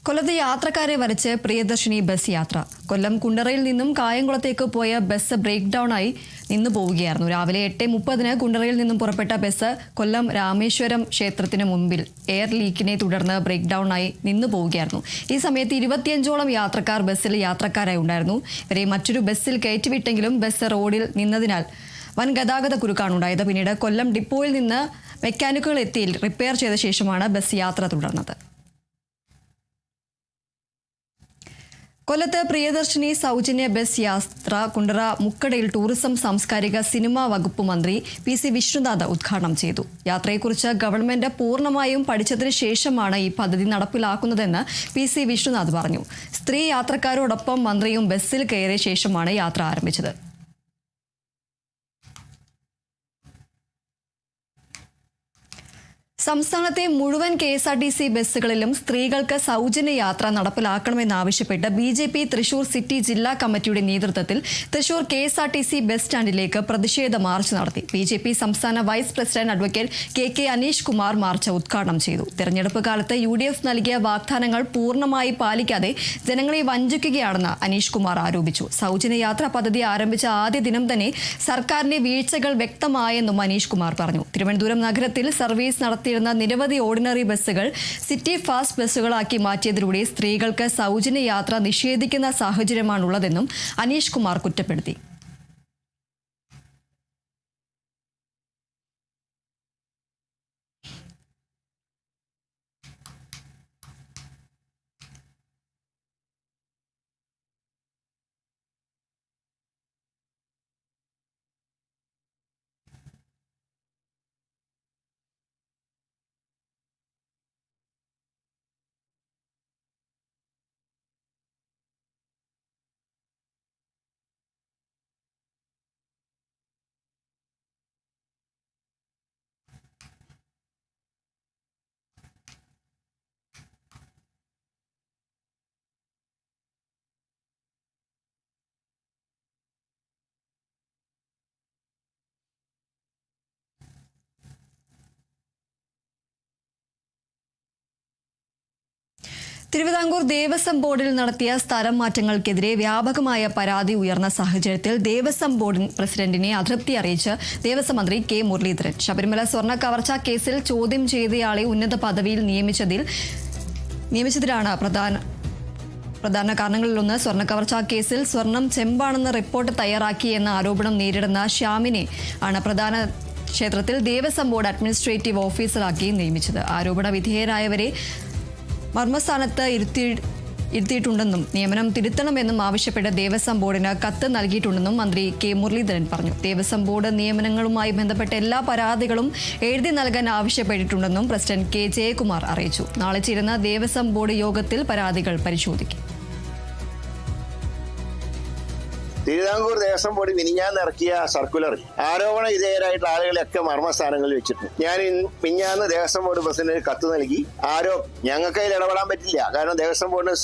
കൊല്ലത്ത് യാത്രക്കാരെ വരച്ച് പ്രിയദർശിനി ബസ് യാത്ര. കൊല്ലം കുണ്ടറയിൽ നിന്നും കായംകുളത്തേക്ക് പോയ ബസ് ബ്രേക്ക് ഡൗൺ ആയി നിന്നു പോവുകയായിരുന്നു. രാവിലെ 8:30 കുണ്ടറയിൽ നിന്നും പുറപ്പെട്ട ബസ് കൊല്ലം രാമേശ്വരം ക്ഷേത്രത്തിന് മുമ്പിൽ എയർ ലീക്കിനെ തുടർന്ന് ബ്രേക്ക് ഡൗൺ ആയി നിന്നു പോവുകയായിരുന്നു. ഈ സമയത്ത് 25ഓളം യാത്രക്കാർ ബസ്സിൽ യാത്രക്കാരായി ഉണ്ടായിരുന്നു. ഇവരെ മറ്റൊരു ബസ്സിൽ കയറ്റിവിട്ടെങ്കിലും ബസ് റോഡിൽ നിന്നതിനാൽ വൻ ഗതാഗത കുരുക്കാണുണ്ടായത്. പിന്നീട് കൊല്ലം ഡിപ്പോയിൽ നിന്ന് മെക്കാനിക്കുകൾ എത്തി റിപ്പയർ ചെയ്ത ശേഷമാണ് ബസ് യാത്ര തുടർന്നത്. കൊല്ലത്ത് പ്രിയദർശിനി സൗജന്യ ബസ് യാത്ര കുണ്ടറ മുക്കടയിൽ ടൂറിസം സാംസ്കാരിക സിനിമാ വകുപ്പ് മന്ത്രി PC വിഷ്ണുനാഥ് ഉദ്ഘാടനം ചെയ്തു. യാത്രയെക്കുറിച്ച് ഗവൺമെന്റ് പൂർണ്ണമായും പഠിച്ചതിന് ശേഷമാണ് ഈ പദ്ധതി നടപ്പിലാക്കുന്നതെന്ന് PC വിഷ്ണുനാഥ് പറഞ്ഞു. സ്ത്രീ യാത്രക്കാരോടൊപ്പം മന്ത്രിയും ബസ്സിൽ കയറിയ ശേഷമാണ് യാത്ര ആരംഭിച്ചത്. സംസ്ഥാനത്തെ മുഴുവൻ KSRTC ബസ്സുകളിലും സ്ത്രീകൾക്ക് സൗജന്യ യാത്ര നടപ്പിലാക്കണമെന്നാവശ്യപ്പെട്ട് BJP തൃശൂർ സിറ്റി ജില്ലാ കമ്മിറ്റിയുടെ നേതൃത്വത്തിൽ തൃശൂർ KSRTC ബസ് സ്റ്റാൻഡിലേക്ക് പ്രതിഷേധ മാർച്ച് നടത്തി. BJP സംസ്ഥാന vice president advocate KK Aneesh Kumar march ഉദ്ഘാടനം ചെയ്തു. തെരഞ്ഞെടുപ്പ് കാലത്ത് UDF നൽകിയ വാഗ്ദാനങ്ങൾ പൂർണ്ണമായി പാലിക്കാതെ ജനങ്ങളെ വഞ്ചിക്കുകയാണെന്ന് അനീഷ് കുമാർ ആരോപിച്ചു. സൗജന്യ യാത്രാ പദ്ധതി ആരംഭിച്ച ആദ്യ ദിനം തന്നെ സർക്കാരിന്റെ വീഴ്ചകൾ വ്യക്തമായെന്നും അനീഷ് കുമാർ പറഞ്ഞു. തിരുവനന്തപുരം നഗരത്തിൽ സർവീസ് നടത്തിയിരുന്ന നിരവധി ഓർഡിനറി ബസ്സുകൾ സിറ്റി ഫാസ്റ്റ് ബസ്സുകളാക്കി മാറ്റിയതിലൂടെ സ്ത്രീകൾക്ക് സൗജന്യ യാത്ര നിഷേധിക്കുന്ന സാഹചര്യമാണുള്ളതെന്നും അനീഷ് കുമാർ കുറ്റപ്പെടുത്തി. തിരുവിതാംകൂർ ദേവസ്വം ബോർഡിൽ നടത്തിയ സ്ഥലം മാറ്റങ്ങൾക്കെതിരെ വ്യാപകമായ പരാതി ഉയർന്ന സാഹചര്യത്തിൽ ദേവസ്വം ബോർഡ് പ്രസിഡന്റിനെ അതൃപ്തി അറിയിച്ച് ദേവസ്വം മന്ത്രി K മുരളീധരൻ. ശബരിമല സ്വർണ്ണ കവർച്ച കേസിൽ ചോദ്യം ചെയ്തയാളെ ഉന്നത പദവിയിൽ നിയമിച്ചതിലാണ് പ്രധാന കാരണങ്ങളിലൊന്ന്. സ്വർണ്ണ കവർച്ചാ കേസിൽ സ്വർണം ചെമ്പാണെന്ന റിപ്പോർട്ട് തയ്യാറാക്കിയെന്ന ആരോപണം നേരിടുന്ന ശ്യാമിനെ ആണ് പ്രധാന ക്ഷേത്രത്തിൽ ദേവസ്വം ബോർഡ് അഡ്മിനിസ്ട്രേറ്റീവ് ഓഫീസറാക്കി നിയമിച്ചത്. ആരോപണ വിധേയരായവരെ മർമ്മസ്ഥാനത്ത് ഇരുത്തിയിട്ടുണ്ടെന്നും നിയമനം തിരുത്തണമെന്നും ആവശ്യപ്പെട്ട് ദേവസ്വം ബോർഡിന് കത്ത് നൽകിയിട്ടുണ്ടെന്നും മന്ത്രി K മുരളീധരൻ പറഞ്ഞു. ദേവസ്വം ബോർഡ് നിയമനങ്ങളുമായി ബന്ധപ്പെട്ട എല്ലാ പരാതികളും എഴുതി നൽകാൻ ആവശ്യപ്പെട്ടിട്ടുണ്ടെന്നും പ്രസിഡന്റ് K ജയകുമാർ അറിയിച്ചു. നാളെ ചേരുന്ന ദേവസ്വം ബോർഡ് യോഗത്തിൽ പരാതികൾ പരിശോധിക്കും. തിരുവിതാംകൂർ ദേവസ്വം ബോർഡ് മിനിഞ്ഞാന്ന് ഇറക്കിയ സർക്കുലറിൽ ആരോപണ വിധേയരായിട്ടുള്ള ആളുകളെയൊക്കെ മർമ്മസ്ഥാനങ്ങളിൽ വെച്ചിട്ടുണ്ട്. ഞാൻ മിനിഞ്ഞാന്ന് ദേവസ്വം ബോർഡ് പ്രസിഡന്റ് കത്ത് നൽകി. ഞങ്ങൾക്ക് അതിൽ ഇടപെടാൻ പറ്റില്ല, കാരണം ദേവസ്വം ബോർഡിന്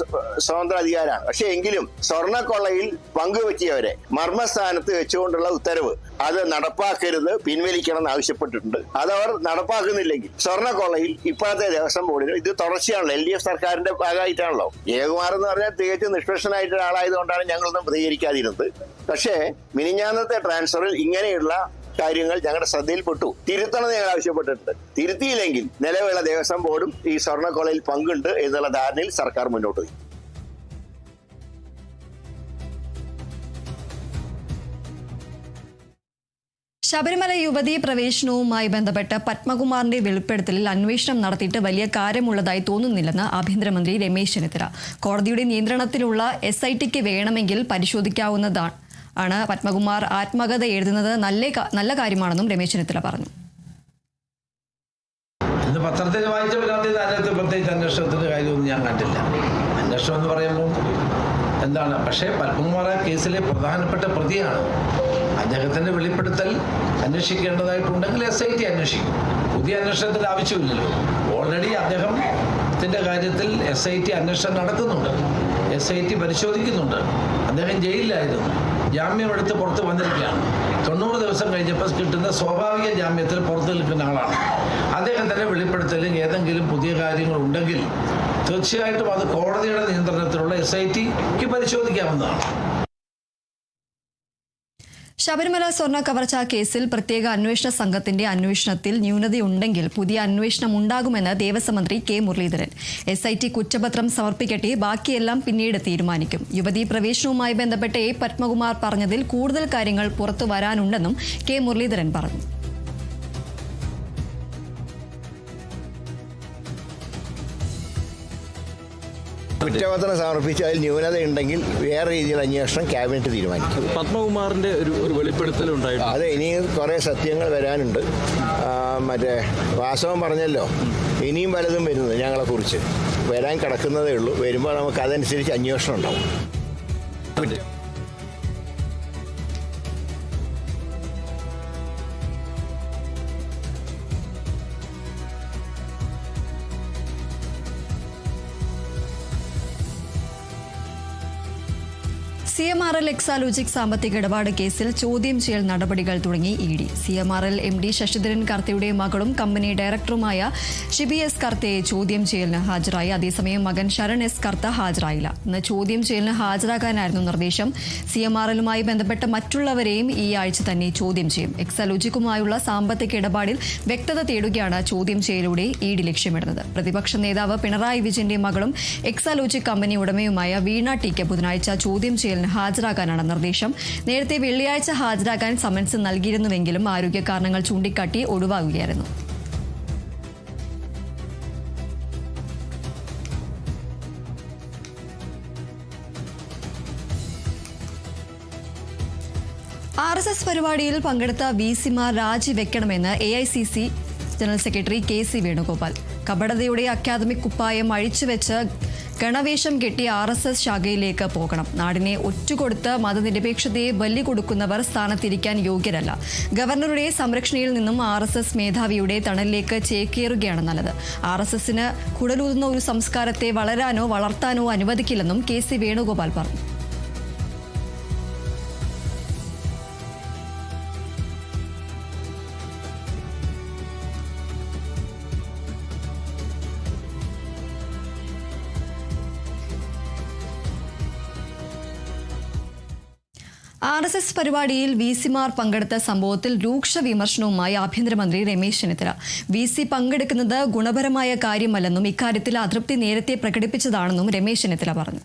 സ്വതന്ത്ര അധികാരമാണ്. പക്ഷെ എങ്കിലും സ്വർണ്ണക്കൊള്ളയിൽ പങ്കുപറ്റിയവരെ മർമ്മസ്ഥാനത്ത് വെച്ചുകൊണ്ടുള്ള ഉത്തരവ് അത് നടപ്പാക്കരുത്, പിൻവലിക്കണം എന്ന് ആവശ്യപ്പെട്ടിട്ടുണ്ട്. അതവർ നടപ്പാക്കുന്നില്ലെങ്കിൽ സ്വർണ്ണക്കൊള്ളയിൽ ഇപ്പോഴത്തെ ദേവസ്വം ബോർഡിന് ഇത് തുടർച്ചയാണല്ലോ, LDF സർക്കാരിന്റെ ഭാഗമായിട്ടാണല്ലോ. ജയകുമാർ എന്ന് പറഞ്ഞാൽ തികച്ചും നിഷ്പക്ഷനായിട്ടുള്ള ആളായതുകൊണ്ടാണ് ഞങ്ങളൊന്നും പ്രതികരിക്കാതിരുന്നത്. പക്ഷേ മിനിഞ്ഞാന്നത്തെ ട്രാൻസ്ഫറിൽ ഇങ്ങനെയുള്ള കാര്യങ്ങൾ ഞങ്ങളുടെ ശ്രദ്ധയിൽപ്പെട്ടു. തിരുത്തണമെന്ന് ഞങ്ങൾ ആവശ്യപ്പെട്ടിട്ടുണ്ട്. തിരുത്തിയില്ലെങ്കിൽ നിലവിലുള്ള ദേവസ്വം ബോർഡും ഈ സ്വർണ്ണക്കൊള്ളയിൽ പങ്കുണ്ട് എന്നുള്ള ധാരണയിൽ സർക്കാർ മുന്നോട്ട് പോയി. ശബരിമല യുവതീ പ്രവേശനവുമായി ബന്ധപ്പെട്ട് പത്മകുമാറിന്റെ വെളിപ്പെടുത്തലിൽ അന്വേഷണം നടത്തിയിട്ട് വലിയ കാര്യമുള്ളതായി തോന്നുന്നില്ലെന്ന് ആഭ്യന്തരമന്ത്രി രമേശ് ചെന്നിത്തല. കോടതിയുടെ നിയന്ത്രണത്തിലുള്ള SITക്ക് വേണമെങ്കിൽ പരിശോധിക്കാവുന്നതാണ്. പത്മകുമാർ ആത്മകഥ എഴുതുന്നത് നല്ല കാര്യമാണെന്നും രമേശ് ചെന്നിത്തല പറഞ്ഞു. ഇന്ന് പത്രത്തിൽ വായിച്ച അതിനകത്ത് പ്രത്യേകിച്ച് അന്വേഷണത്തിന്റെ കാര്യമൊന്നും ഞാൻ കണ്ടില്ല. അന്വേഷണം എന്ന് പറയുമ്പോൾ എന്താണ്, പക്ഷേ പത്മകുമാർ ആ കേസിലെ പ്രധാനപ്പെട്ട പ്രതിയാണ്. അദ്ദേഹത്തിന്റെ വെളിപ്പെടുത്തൽ അന്വേഷിക്കേണ്ടതായിട്ടുണ്ടെങ്കിൽ SIT അന്വേഷിക്കും. പുതിയ അന്വേഷണത്തിന്റെ ആവശ്യമില്ലല്ലോ. ഓൾറെഡി അദ്ദേഹത്തിന്റെ കാര്യത്തിൽ SIT അന്വേഷണം നടക്കുന്നുണ്ട്, SIT പരിശോധിക്കുന്നുണ്ട്. അദ്ദേഹം ജയിലിലായിരുന്നു, ജാമ്യമെടുത്ത് പുറത്ത് വന്നിരിക്കുകയാണ്. 90 ദിവസം കഴിഞ്ഞപ്പോൾ കിട്ടുന്ന സ്വാഭാവിക ജാമ്യത്തിൽ പുറത്ത് നിൽക്കുന്ന ആളാണ്. അദ്ദേഹത്തിന്റെ വെളിപ്പെടുത്തലിൽ ഏതെങ്കിലും പുതിയ കാര്യങ്ങൾ ഉണ്ടെങ്കിൽ തീർച്ചയായിട്ടും അത് കോടതിയുടെ നിയന്ത്രണത്തിലുള്ള SITക്ക് പരിശോധിക്കാവുന്നതാണ്. ശബരിമല സ്വർണ്ണ കവർച്ചാ കേസിൽ പ്രത്യേക അന്വേഷണ സംഘത്തിന്റെ അന്വേഷണത്തിൽ ന്യൂനതയുണ്ടെങ്കിൽ പുതിയ അന്വേഷണം ഉണ്ടാകുമെന്ന് ദേവസ്വം മന്ത്രി K മുരളീധരൻ. SIT കുറ്റപത്രം സമർപ്പിക്കട്ടെ, ബാക്കിയെല്ലാം പിന്നീട് തീരുമാനിക്കും. യുവതീ പ്രവേശനവുമായി ബന്ധപ്പെട്ട് A പത്മകുമാർ പറഞ്ഞതിൽ കൂടുതൽ കാര്യങ്ങൾ പുറത്തു വരാനുണ്ടെന്നും K മുരളീധരൻ പറഞ്ഞു. കുറ്റപത്രം സമർപ്പിച്ച് അതിൽ ന്യൂനതയുണ്ടെങ്കിൽ വേറെ രീതിയിൽ അന്വേഷണം ക്യാബിനറ്റ് തീരുമാനിക്കും. പത്മകുമാറിന്റെ ഒരു വെളിപ്പെടുത്തലുണ്ടായിരുന്നു. അതെ, ഇനിയും കുറേ സത്യങ്ങൾ വരാനുണ്ട്. മറ്റേ വാസവൻ പറഞ്ഞല്ലോ, ഇനിയും പലതും വരുന്നത് ഞങ്ങളെക്കുറിച്ച് വരാൻ കിടക്കുന്നതേ ഉള്ളൂ. വരുമ്പോൾ നമുക്ക് അതനുസരിച്ച് അന്വേഷണം ഉണ്ടാവും. CMRL എക്സാലോജിക് സാമ്പത്തിക ഇടപാട് കേസിൽ ചോദ്യം ചെയ്യൽ നടപടികൾ തുടങ്ങി ED. CMRL MD ശശിധരൻ കർത്തയുടെ മകളും കമ്പനി ഡയറക്ടറുമായ ഷിബി എസ് കർത്തയെ ചോദ്യം ചെയ്യലിന് ഹാജരായി. അതേസമയം മകൻ ശരൺ എസ് കർത്ത ഹാജരായില്ല. ഇന്ന് ചോദ്യം ചെയ്യലിന് ഹാജരാകാനായിരുന്നു നിർദ്ദേശം. CMRLുമായി ബന്ധപ്പെട്ട മറ്റുള്ളവരെയും ഈ ആഴ്ച തന്നെ ചോദ്യം ചെയ്യും. എക്സാലോജിക്കുമായുള്ള സാമ്പത്തിക ഇടപാടിൽ വ്യക്തത തേടുകയാണ് ചോദ്യം ചെയ്യലിലൂടെ ED ലക്ഷ്യമിടുന്നത്. പ്രതിപക്ഷ നേതാവ് പിണറായി വിജയന്റെ മകളും എക്സാലോജിക് കമ്പനി ഉടമയുമായ വീണ ടിക്ക് ബുധനാഴ്ച ചോദ്യം ചെയ്യലിന് ഹാജരാകാനാണ് നിർദ്ദേശം. നേരത്തെ വെള്ളിയാഴ്ച ഹാജരാകാൻ സമൻസ് നൽകിയിരുന്നുവെങ്കിലും ആരോഗ്യ കാരണങ്ങൾ ചൂണ്ടിക്കാട്ടി ഒഴിവാകുകയായിരുന്നു. RSS പരിപാടിയിൽ പങ്കെടുത്ത VCമാർ രാജിവെക്കണമെന്ന് AICC general secretary KC Venugopal. കപടതയുടെ അക്കാദമിക് കുപ്പായം അഴിച്ചുവെച്ച് ഗണവേഷം കെട്ടി RSS ശാഖയിലേക്ക് പോകണം. നാടിനെ ഒറ്റുകൊടുത്ത് മതനിരപേക്ഷതയെ ബലി കൊടുക്കുന്നവർ സ്ഥാനത്തിരിക്കാൻ യോഗ്യരല്ല. ഗവർണറുടെ സംരക്ഷണയിൽ നിന്നും RSS മേധാവിയുടെ തണലിലേക്ക് ചേക്കേറുകയാണ് നല്ലത്. RSSന് കുടലൂതുന്ന ഒരു സംസ്കാരത്തെ വളരാനോ വളർത്താനോ അനുവദിക്കില്ലെന്നും KC വേണുഗോപാൽ പറഞ്ഞു. RSS പരിപാടിയിൽ VCമാർ പങ്കെടുത്ത സംഭവത്തിൽ രൂക്ഷ വിമർശനവുമായി ആഭ്യന്തരമന്ത്രി രമേശ് ചെന്നിത്തല. VC പങ്കെടുക്കുന്നത് ഗുണപരമായ കാര്യമല്ലെന്നും ഇക്കാര്യത്തിൽ അതൃപ്തി നേരത്തെ പ്രകടിപ്പിച്ചതാണെന്നും രമേശ് ചെന്നിത്തല പറഞ്ഞു.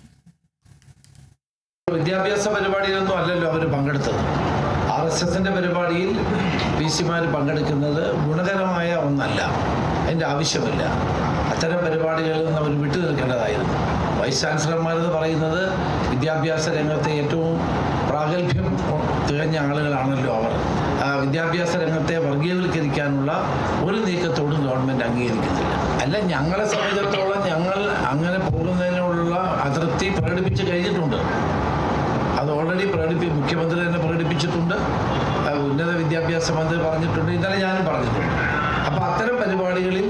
വിദ്യാഭ്യാസ പരിപാടിയിലൊന്നും അല്ലല്ലോ അവർ പങ്കെടുത്തത്. RSSന്റെ പരിപാടിയിൽ VCമാർ പങ്കെടുക്കുന്നത് ഗുണകരമായ ഒന്നല്ല. അതിൻ്റെ ആവശ്യമില്ല. അത്തരം പരിപാടികളിൽ നിന്ന് അവർ വിട്ടു നിൽക്കേണ്ടതായിരുന്നു. വൈസ് ചാൻസലർമാരെന്ന് പറയുന്നത് വിദ്യാഭ്യാസ രംഗത്തെ ഏറ്റവും പ്രാഗൽഭ്യം തികഞ്ഞ ആളുകളാണല്ലോ അവർ. വിദ്യാഭ്യാസ രംഗത്തെ വർഗീയവൽക്കരിക്കാനുള്ള ഒരു നീക്കത്തോടും ഗവൺമെൻറ് അംഗീകരിക്കുന്നില്ല. അല്ല, ഞങ്ങളെ സംബന്ധിച്ചിടത്തോളം ഞങ്ങൾ അങ്ങനെ പോകുന്നതിനുള്ള അതൃപ്തി പ്രകടിപ്പിച്ച് കഴിഞ്ഞിട്ടുണ്ട്. അത് ഓൾറെഡി മുഖ്യമന്ത്രി തന്നെ പ്രകടിപ്പിച്ചിട്ടുണ്ട്. ഉന്നത വിദ്യാഭ്യാസ മന്ത്രി പറഞ്ഞിട്ടുണ്ട്. ഇന്നലെ ഞാനും പറഞ്ഞിട്ടുണ്ട്. അപ്പോൾ അത്തരം പരിപാടികളിൽ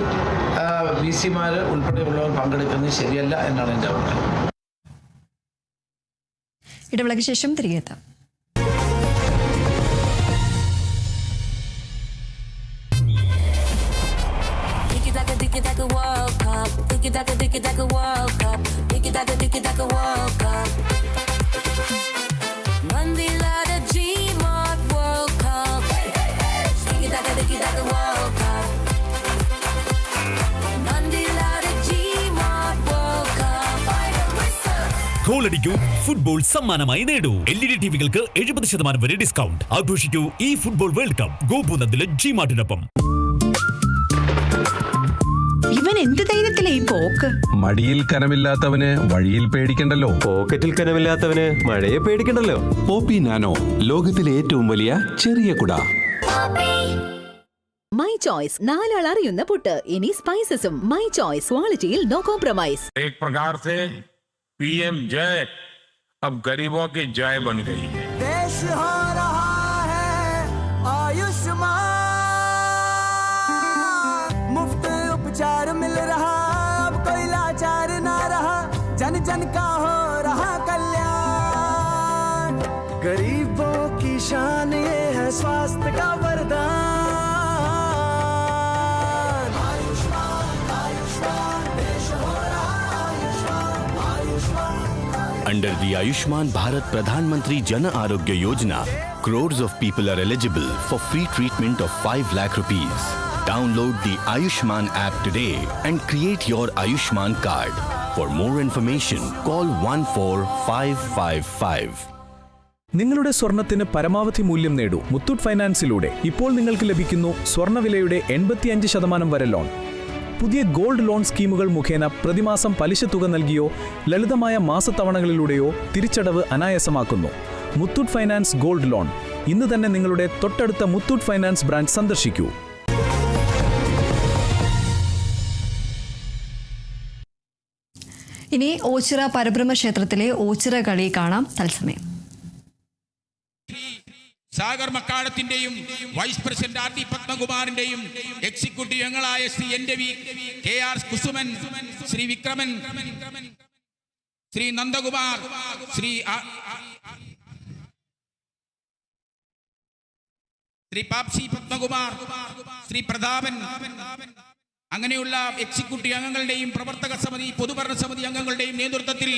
VCമാർ ഉൾപ്പെടെയുള്ളവർ പങ്കെടുക്കുന്നത് ശരിയല്ല എന്നാണ് എൻ്റെ അഭിപ്രായം. ഇടവേളയ്ക്ക് ശേഷം തിരികെ എത്താം. ഗോളടിക്കൂ, ഫുട്ബോൾ സമ്മാനമായി നേടൂ. LED ടിവികൾക്ക് 70% വരെ ഡിസ്കൗണ്ട്. ആഘോഷിക്കൂ ഈ ഫുട്ബോൾ വേൾഡ് കപ്പ് ഗോപൂനന്ദിലെ ജിമാർട്ടിനൊപ്പം. ഇവൻ എന്ത് ധൈര്യത്തിലെ ഈ പോക്ക്? മടിയിൽ കനമില്ലാത്തവന് വഴിയിൽ പേടിക്കണ്ടല്ലോ. പോക്കറ്റിൽ കനമില്ലാത്തവന് മഴയെ പേടിക്കണ്ടല്ലോ. പോപ്പി നാനോ, ലോകത്തിലെ ഏറ്റവും വലിയ ചെറിയ കുട. മൈ ചോയ്സ്, 4 ആൾ അറിയുന്ന പുട്ട്. ഇനി സ്പൈസസും. മൈ ചോയ്സ്, ക്വാളിറ്റിയിൽ നോ കോംപ്രമൈസ്. एक प्रकार से PM जय अब गरीबों की जय बन गई है. देश हो रहा है आयुष्मान, मुफ्त उपचार मिल रहा, अब कोई लाचार ना रहा, जन जन का हो रहा कल्याण. गरीबों की शान ये है स्वास्थ्य का वरदान. आयुष्मान आयुष्मान देश हो रहा Ayushman Ayushman. Under the Ayushman Bharat Pradhan Mantri Jan Arogya Yojana, crores of people are eligible for free treatment of 5 lakh rupees. Download the Ayushman app today and create your Ayushman card. For more information, call 14555. നിങ്ങളുടെ സ്വർണത്തിന് പരമാവധി മൂല്യം നേടൂ മുത്തൂറ്റ് ഫൈനാൻസിലൂടെ. ഇപ്പോൾ നിങ്ങൾക്ക് ലഭിക്കുന്നു സ്വർണ്ണവിലയുടെ 85% വരെ loan. പുതിയ ഗോൾഡ് ലോൺ സ്കീമുകൾ മുഖേന പ്രതിമാസം പലിശ തുക നൽകിയോ ലളിതമായ മാസത്തവണകളിലൂടെയോ തിരിച്ചടവ് അനായാസമാക്കുന്നു. Muthoot finance gold loan. ഇന്ന് തന്നെ നിങ്ങളുടെ തൊട്ടടുത്ത മുത്തൂറ്റ് ഫൈനാൻസ് ബ്രാഞ്ച് സന്ദർശിക്കൂ. ഇനി ഓച്ചിറ പരബ്രഹ്മ ക്ഷേത്രത്തിലെ ഓച്ചിറ കളി കാണാം തത്സമയം. സാഗർ മക്കാടത്തിന്റെയും വൈസ് പ്രസിഡന്റ് RD പത്മകുമാറിന്റെയും എക്സിക്യൂട്ടീവ് അംഗങ്ങളായ ശ്രീ NDV KR കുസുമൻ, ശ്രീ വിക്രമൻ, ശ്രീ നന്ദകുമാർ, ശ്രീ ശ്രീ പാപ്സി പത്മകുമാർ, ശ്രീ പ്രതാപൻ, അങ്ങനെയുള്ള എക്സിക്യൂട്ടീവ് അംഗങ്ങളുടെയും പ്രവർത്തക സമിതി, പൊതുഭരണ സമിതി അംഗങ്ങളുടെയും നേതൃത്വത്തിൽ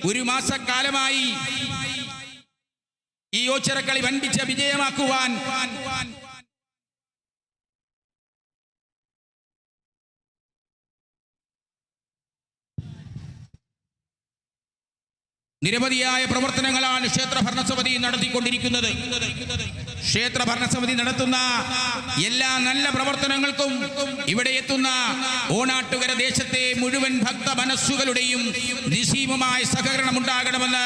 ഒരു മാസക്കാലമായി ഈ ഓച്ചിറക്കളി വൻപിച്ച വിജയമാക്കുവാൻ നിരവധിയായ പ്രവർത്തനങ്ങളാണ് ക്ഷേത്ര ഭരണസമിതി നടത്തിക്കൊണ്ടിരിക്കുന്നത്. ക്ഷേത്ര ഭരണസമിതി നടത്തുന്ന എല്ലാ നല്ല പ്രവർത്തനങ്ങൾക്കും ഇവിടെ എത്തുന്ന ഓണാട്ടുകര ദേശത്തെ മുഴുവൻ ഭക്ത മനസ്സുകളുടെയും നിസ്സീമമായ സഹകരണം ഉണ്ടാകണമെന്ന്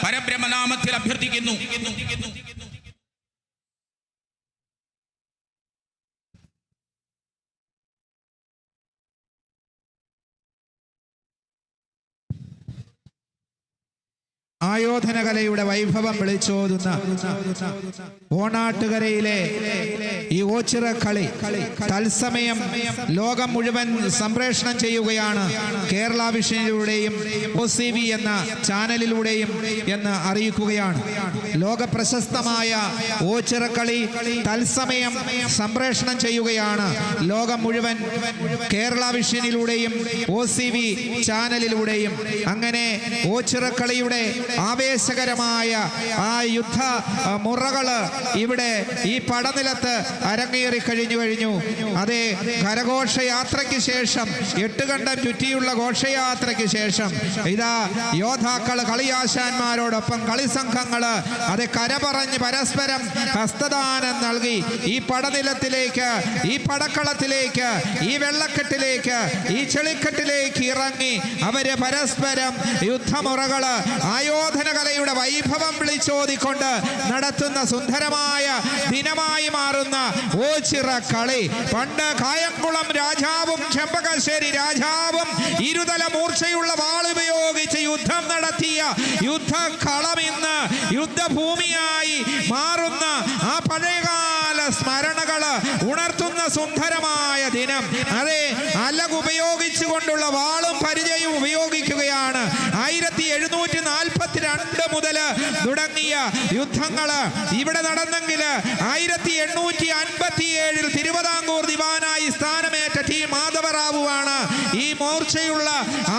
പരബ്രഹ്മനാമത്തിൽ അഭ്യർത്ഥിക്കുന്നു. ആയോധനകലയുടെ വൈഭവം വിളിച്ചോതുന്ന ഓണാട്ടുകരയിലെ ഈ ഓച്ചിറക്കളി തത്സമയം ലോകം മുഴുവൻ സംപ്രേഷണം ചെയ്യുകയാണ്. കേരള വിഷനിലൂടെയും OCV എന്ന ചാനലിലൂടെയും എന്ന് അറിയിക്കുകയാണ്. ലോക പ്രശസ്തമായ ഓച്ചിറക്കളി തത്സമയം സംപ്രേഷണം ചെയ്യുകയാണ് ലോകം മുഴുവൻ കേരള വിഷനിലൂടെയും OCV ചാനലിലൂടെയും. അങ്ങനെ ഓച്ചിറക്കളിയുടെ ആവേശകരമായ ആ യുദ്ധ മുറകള് ഇവിടെ ഈ പടനിലത്ത് അരങ്ങേറി കഴിഞ്ഞു. അതെ, കരഘോഷയാത്രയ്ക്ക് ശേഷം 8 കണ്ടം ചുറ്റിയുള്ള ഘോഷയാത്രയ്ക്ക് ശേഷം ഇതാ യോദ്ധാക്കള് കളിയാശാന്മാരോടൊപ്പം കളിസംഘങ്ങള് അത് കരപറഞ്ഞ് പരസ്പരം ഹസ്തദാനം നൽകി ഈ പടനിലത്തിലേക്ക്, ഈ പടക്കളത്തിലേക്ക്, ഈ വെള്ളക്കെട്ടിലേക്ക്, ഈ ചെളിക്കെട്ടിലേക്ക് ഇറങ്ങി അവര് പരസ്പരം യുദ്ധമുറകള് ആയോധനകലയുടെ വൈഭവം വിളിച്ചോതിക്കൊണ്ട് നടത്തുന്ന സുന്ദരമായ ദിനമായി മാറുന്ന ഓച്ചിറക്കളി. പണ്ട് കായംകുളം രാജാവും ചെമ്പകശ്ശേരി രാജാവും ഇരുതല മൂർച്ചയുള്ള വാളുപയോഗിച്ച് യുദ്ധം നടത്തിയ യുദ്ധക്കളം ഇന്ന് യുദ്ധഭൂമിയായി മാറുന്ന ആ പഴയകാല സ്മരണകള് ഉണർത്തുന്ന സുന്ദരമായ ദിനം. അതെ, അലകുപയോഗിച്ചുകൊണ്ടുള്ള വാളും പരിചയവും ഉപയോഗിക്കുകയാണ്. 1742 മുതൽ തുടങ്ങിയ യുദ്ധങ്ങള് ഇവിടെ നടന്നെങ്കിൽ 1857 തിരുവിതാംകൂർ ദിവാനായി സ്ഥാനമേറ്റ ടി മാധവറാവുവാണ് ഈ മൂർച്ചയുള്ള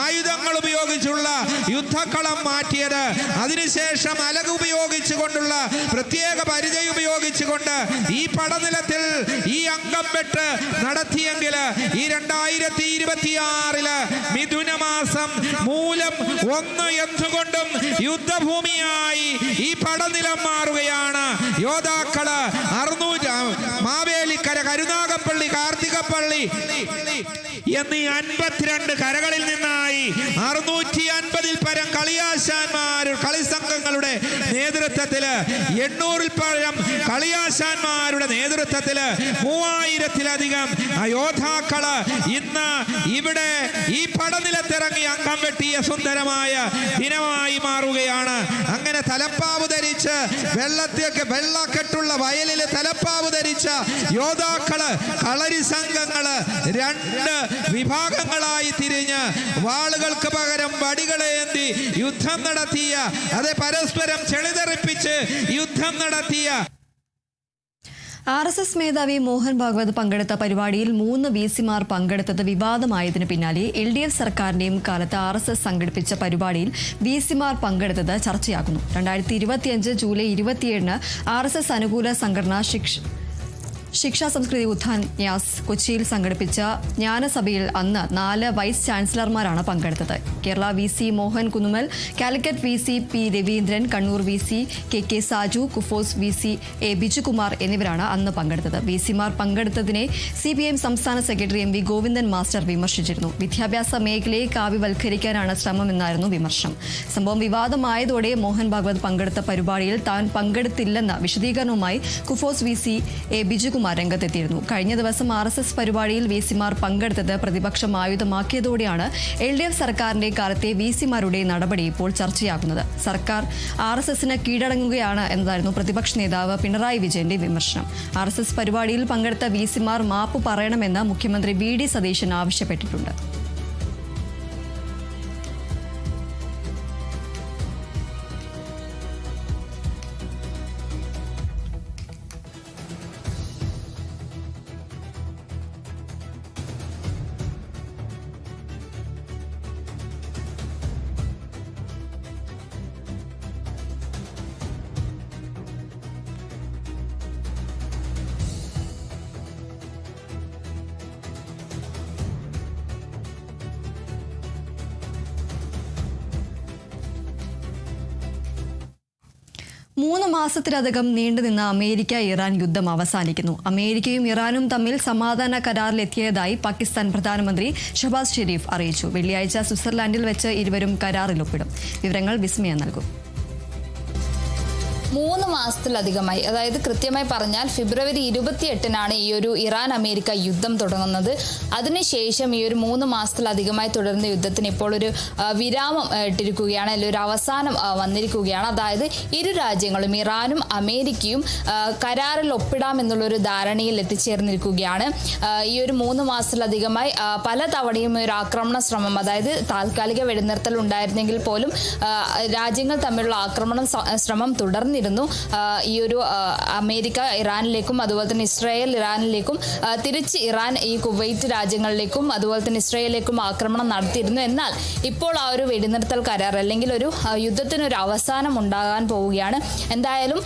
ആയുധങ്ങൾ ഉപയോഗിച്ചുള്ള യുദ്ധക്കളം മാറ്റിയത്. അതിനുശേഷം അലക് ഉപയോഗിച്ചുകൊണ്ടുള്ള പ്രത്യേക പരിചയം ഉപയോഗിച്ചുകൊണ്ട് ഈ പടനിലത്തിൽ ഈ അംഗം വെട്ട് നടത്തിയെങ്കിൽ ഈ 2026 മിഥുനമാസം മൂലം 1 എന്തുകൊണ്ടും യുദ്ധഭൂമിയായി ഈ പടനിലം മാറുകയാണ്. യോദ്ധാക്കള് 600 മാവേലിക്കര, കരുനാഗപ്പള്ളി, കാർത്തികപ്പള്ളി എന്നീ 52 കരകളിൽ നിന്നായി 650 പരം കളിയാശാന്മാരും കളിസംഘങ്ങളുടെ നേതൃത്വത്തില് 800 പരം കളിയാശാന്മാരുടെ നേതൃത്വത്തില് 3000-ലധികം യോദ്ധാക്കള് ഇന്ന് ഇവിടെ ഈ പടനിലത്തിറങ്ങി അംഗം വെട്ടിയ സുന്ദരമായ ദിനമായി മാറുകയാണ്. അങ്ങനെ തലപ്പാവ് ധരിച്ച് വെള്ളക്കെട്ടുള്ള വയലിൽ തലപ്പാവ് ധരിച്ച യോദ്ധാക്കള്, കളരി സംഘങ്ങള് 2 വിഭാഗങ്ങളായി തിരിഞ്ഞ് വാളുകൾക്ക് പകരം വടികളേന്തി യുദ്ധം നടത്തിയ, അത് പരസ്പരം ചെളിതെറിപ്പിച്ച് യുദ്ധം നടത്തിയ RSS മേധാവി മോഹൻ ഭാഗവത് പങ്കെടുത്ത പരിപാടിയിൽ 3 VC-മാർ പങ്കെടുത്തത് വിവാദമായതിനു പിന്നാലെ LDF സർക്കാരിന്റെയും കാലത്ത് RSS സംഘടിപ്പിച്ച പരിപാടിയിൽ VC-മാർ പങ്കെടുത്തത് ചർച്ചയാകുന്നു. 2025 ജൂലൈ 27 RSS അനുകൂല സംഘടന ശിക്ഷാ സംസ്കൃതി ഉദ്ധാന്യാസ് കൊച്ചിയിൽ സംഘടിപ്പിച്ച ജ്ഞാനസഭയിൽ അന്ന് 4 വൈസ് ചാൻസലർമാരാണ് പങ്കെടുത്തത്. Kerala VC Mohan Kunnummal, Calicut VC P Raveendran, Kannur VC KK Saju, KUFOS VC A Bijukumar എന്നിവരാണ് അന്ന് പങ്കെടുത്തത്. VC-മാർ പങ്കെടുത്തതിനെ CPM സംസ്ഥാന സെക്രട്ടറി MV ഗോവിന്ദൻ മാസ്റ്റർ വിമർശിച്ചിരുന്നു. വിദ്യാഭ്യാസ മേഖലയെ കാവ്യവൽക്കരിക്കാനാണ് ശ്രമമെന്നായിരുന്നു വിമർശനം. സംഭവം വിവാദമായതോടെ മോഹൻ ഭാഗവത് പങ്കെടുത്ത പരിപാടിയിൽ താൻ പങ്കെടുത്തില്ലെന്ന വിശദീകരണവുമായി കുഫോസ് VC A ബിജുകുമാർ രംഗത്തെത്തിയിരുന്നു. കഴിഞ്ഞ ദിവസം RSS പരിപാടിയിൽ VC-മാർ പങ്കെടുത്തത് പ്രതിപക്ഷം ആയുധമാക്കിയതോടെയാണ് LDF സർക്കാരിന്റെ കാലത്തെ VC-മാരുടെ നടപടി ഇപ്പോൾ ചർച്ചയാകുന്നത്. സർക്കാർ RSS-ന് കീഴടങ്ങുകയാണ് എന്നതായിരുന്നു പ്രതിപക്ഷ നേതാവ് പിണറായി വിജയന്റെ വിമർശനം. RSS പരിപാടിയിൽ പങ്കെടുത്ത VC-മാർ മാപ്പ് പറയണമെന്ന് മുഖ്യമന്ത്രി VD സതീശൻ ആവശ്യപ്പെട്ടിട്ടുണ്ട്. 3 മാസത്തിലധികം നീണ്ടുനിന്ന അമേരിക്ക-ഇറാൻ യുദ്ധം അവസാനിക്കുന്നു. അമേരിക്കയും ഇറാനും തമ്മിൽ സമാധാന കരാറിലെത്തിയതായി പാകിസ്ഥാൻ പ്രധാനമന്ത്രി ഷഹബാസ് ഷെരീഫ് അറിയിച്ചു. വെള്ളിയാഴ്ച സ്വിറ്റ്സർലാൻഡിൽ വെച്ച് ഇരുവരും കരാറിൽ ഒപ്പിടും. വിവരങ്ങൾ വിസ്മയ നൽകും. 3 മാസത്തിലധികമായി, അതായത് കൃത്യമായി പറഞ്ഞാൽ ഫെബ്രുവരി 28-നാണ് ഈ ഒരു ഇറാൻ അമേരിക്ക യുദ്ധം തുടങ്ങുന്നത്. അതിനുശേഷം ഈ ഒരു 3 മാസത്തിലധികമായി തുടരുന്ന യുദ്ധത്തിന് ഇപ്പോൾ ഒരു വിരാമം ഇട്ടിരിക്കുകയാണ്, അല്ലെങ്കിൽ ഒരു അവസാനം വന്നിരിക്കുകയാണ്. അതായത് ഇരു രാജ്യങ്ങളും ഇറാനും അമേരിക്കയും കരാറിൽ ഒപ്പിടാമെന്നുള്ളൊരു ധാരണയിൽ എത്തിച്ചേർന്നിരിക്കുകയാണ്. ഈ ഒരു 3 മാസത്തിലധികമായി പല തവണയും ഒരു ആക്രമണ ശ്രമം, അതായത് താൽക്കാലിക വെടിനിർത്തൽ ഉണ്ടായിരുന്നെങ്കിൽ പോലും രാജ്യങ്ങൾ തമ്മിലുള്ള ആക്രമണ ശ്രമം തുടർന്നിരുന്നു. ഈ ഒരു അമേരിക്ക ഇറാനിലേക്കും അതുപോലെ തന്നെ ഇസ്രായേൽ ഇറാനിലേക്കും തിരിച്ച് ഇറാൻ ഈ കുവൈറ്റ് രാജ്യങ്ങളിലേക്കും അതുപോലെ തന്നെ ഇസ്രായേലിലേക്കും ആക്രമണം നടത്തിയിരുന്നു. എന്നാൽ ഇപ്പോൾ ആ ഒരു വെടിനിർത്തൽ കരാർ അല്ലെങ്കിൽ ഒരു യുദ്ധത്തിനൊരു അവസാനം ഉണ്ടാകാൻ പോവുകയാണ്. എന്തായാലും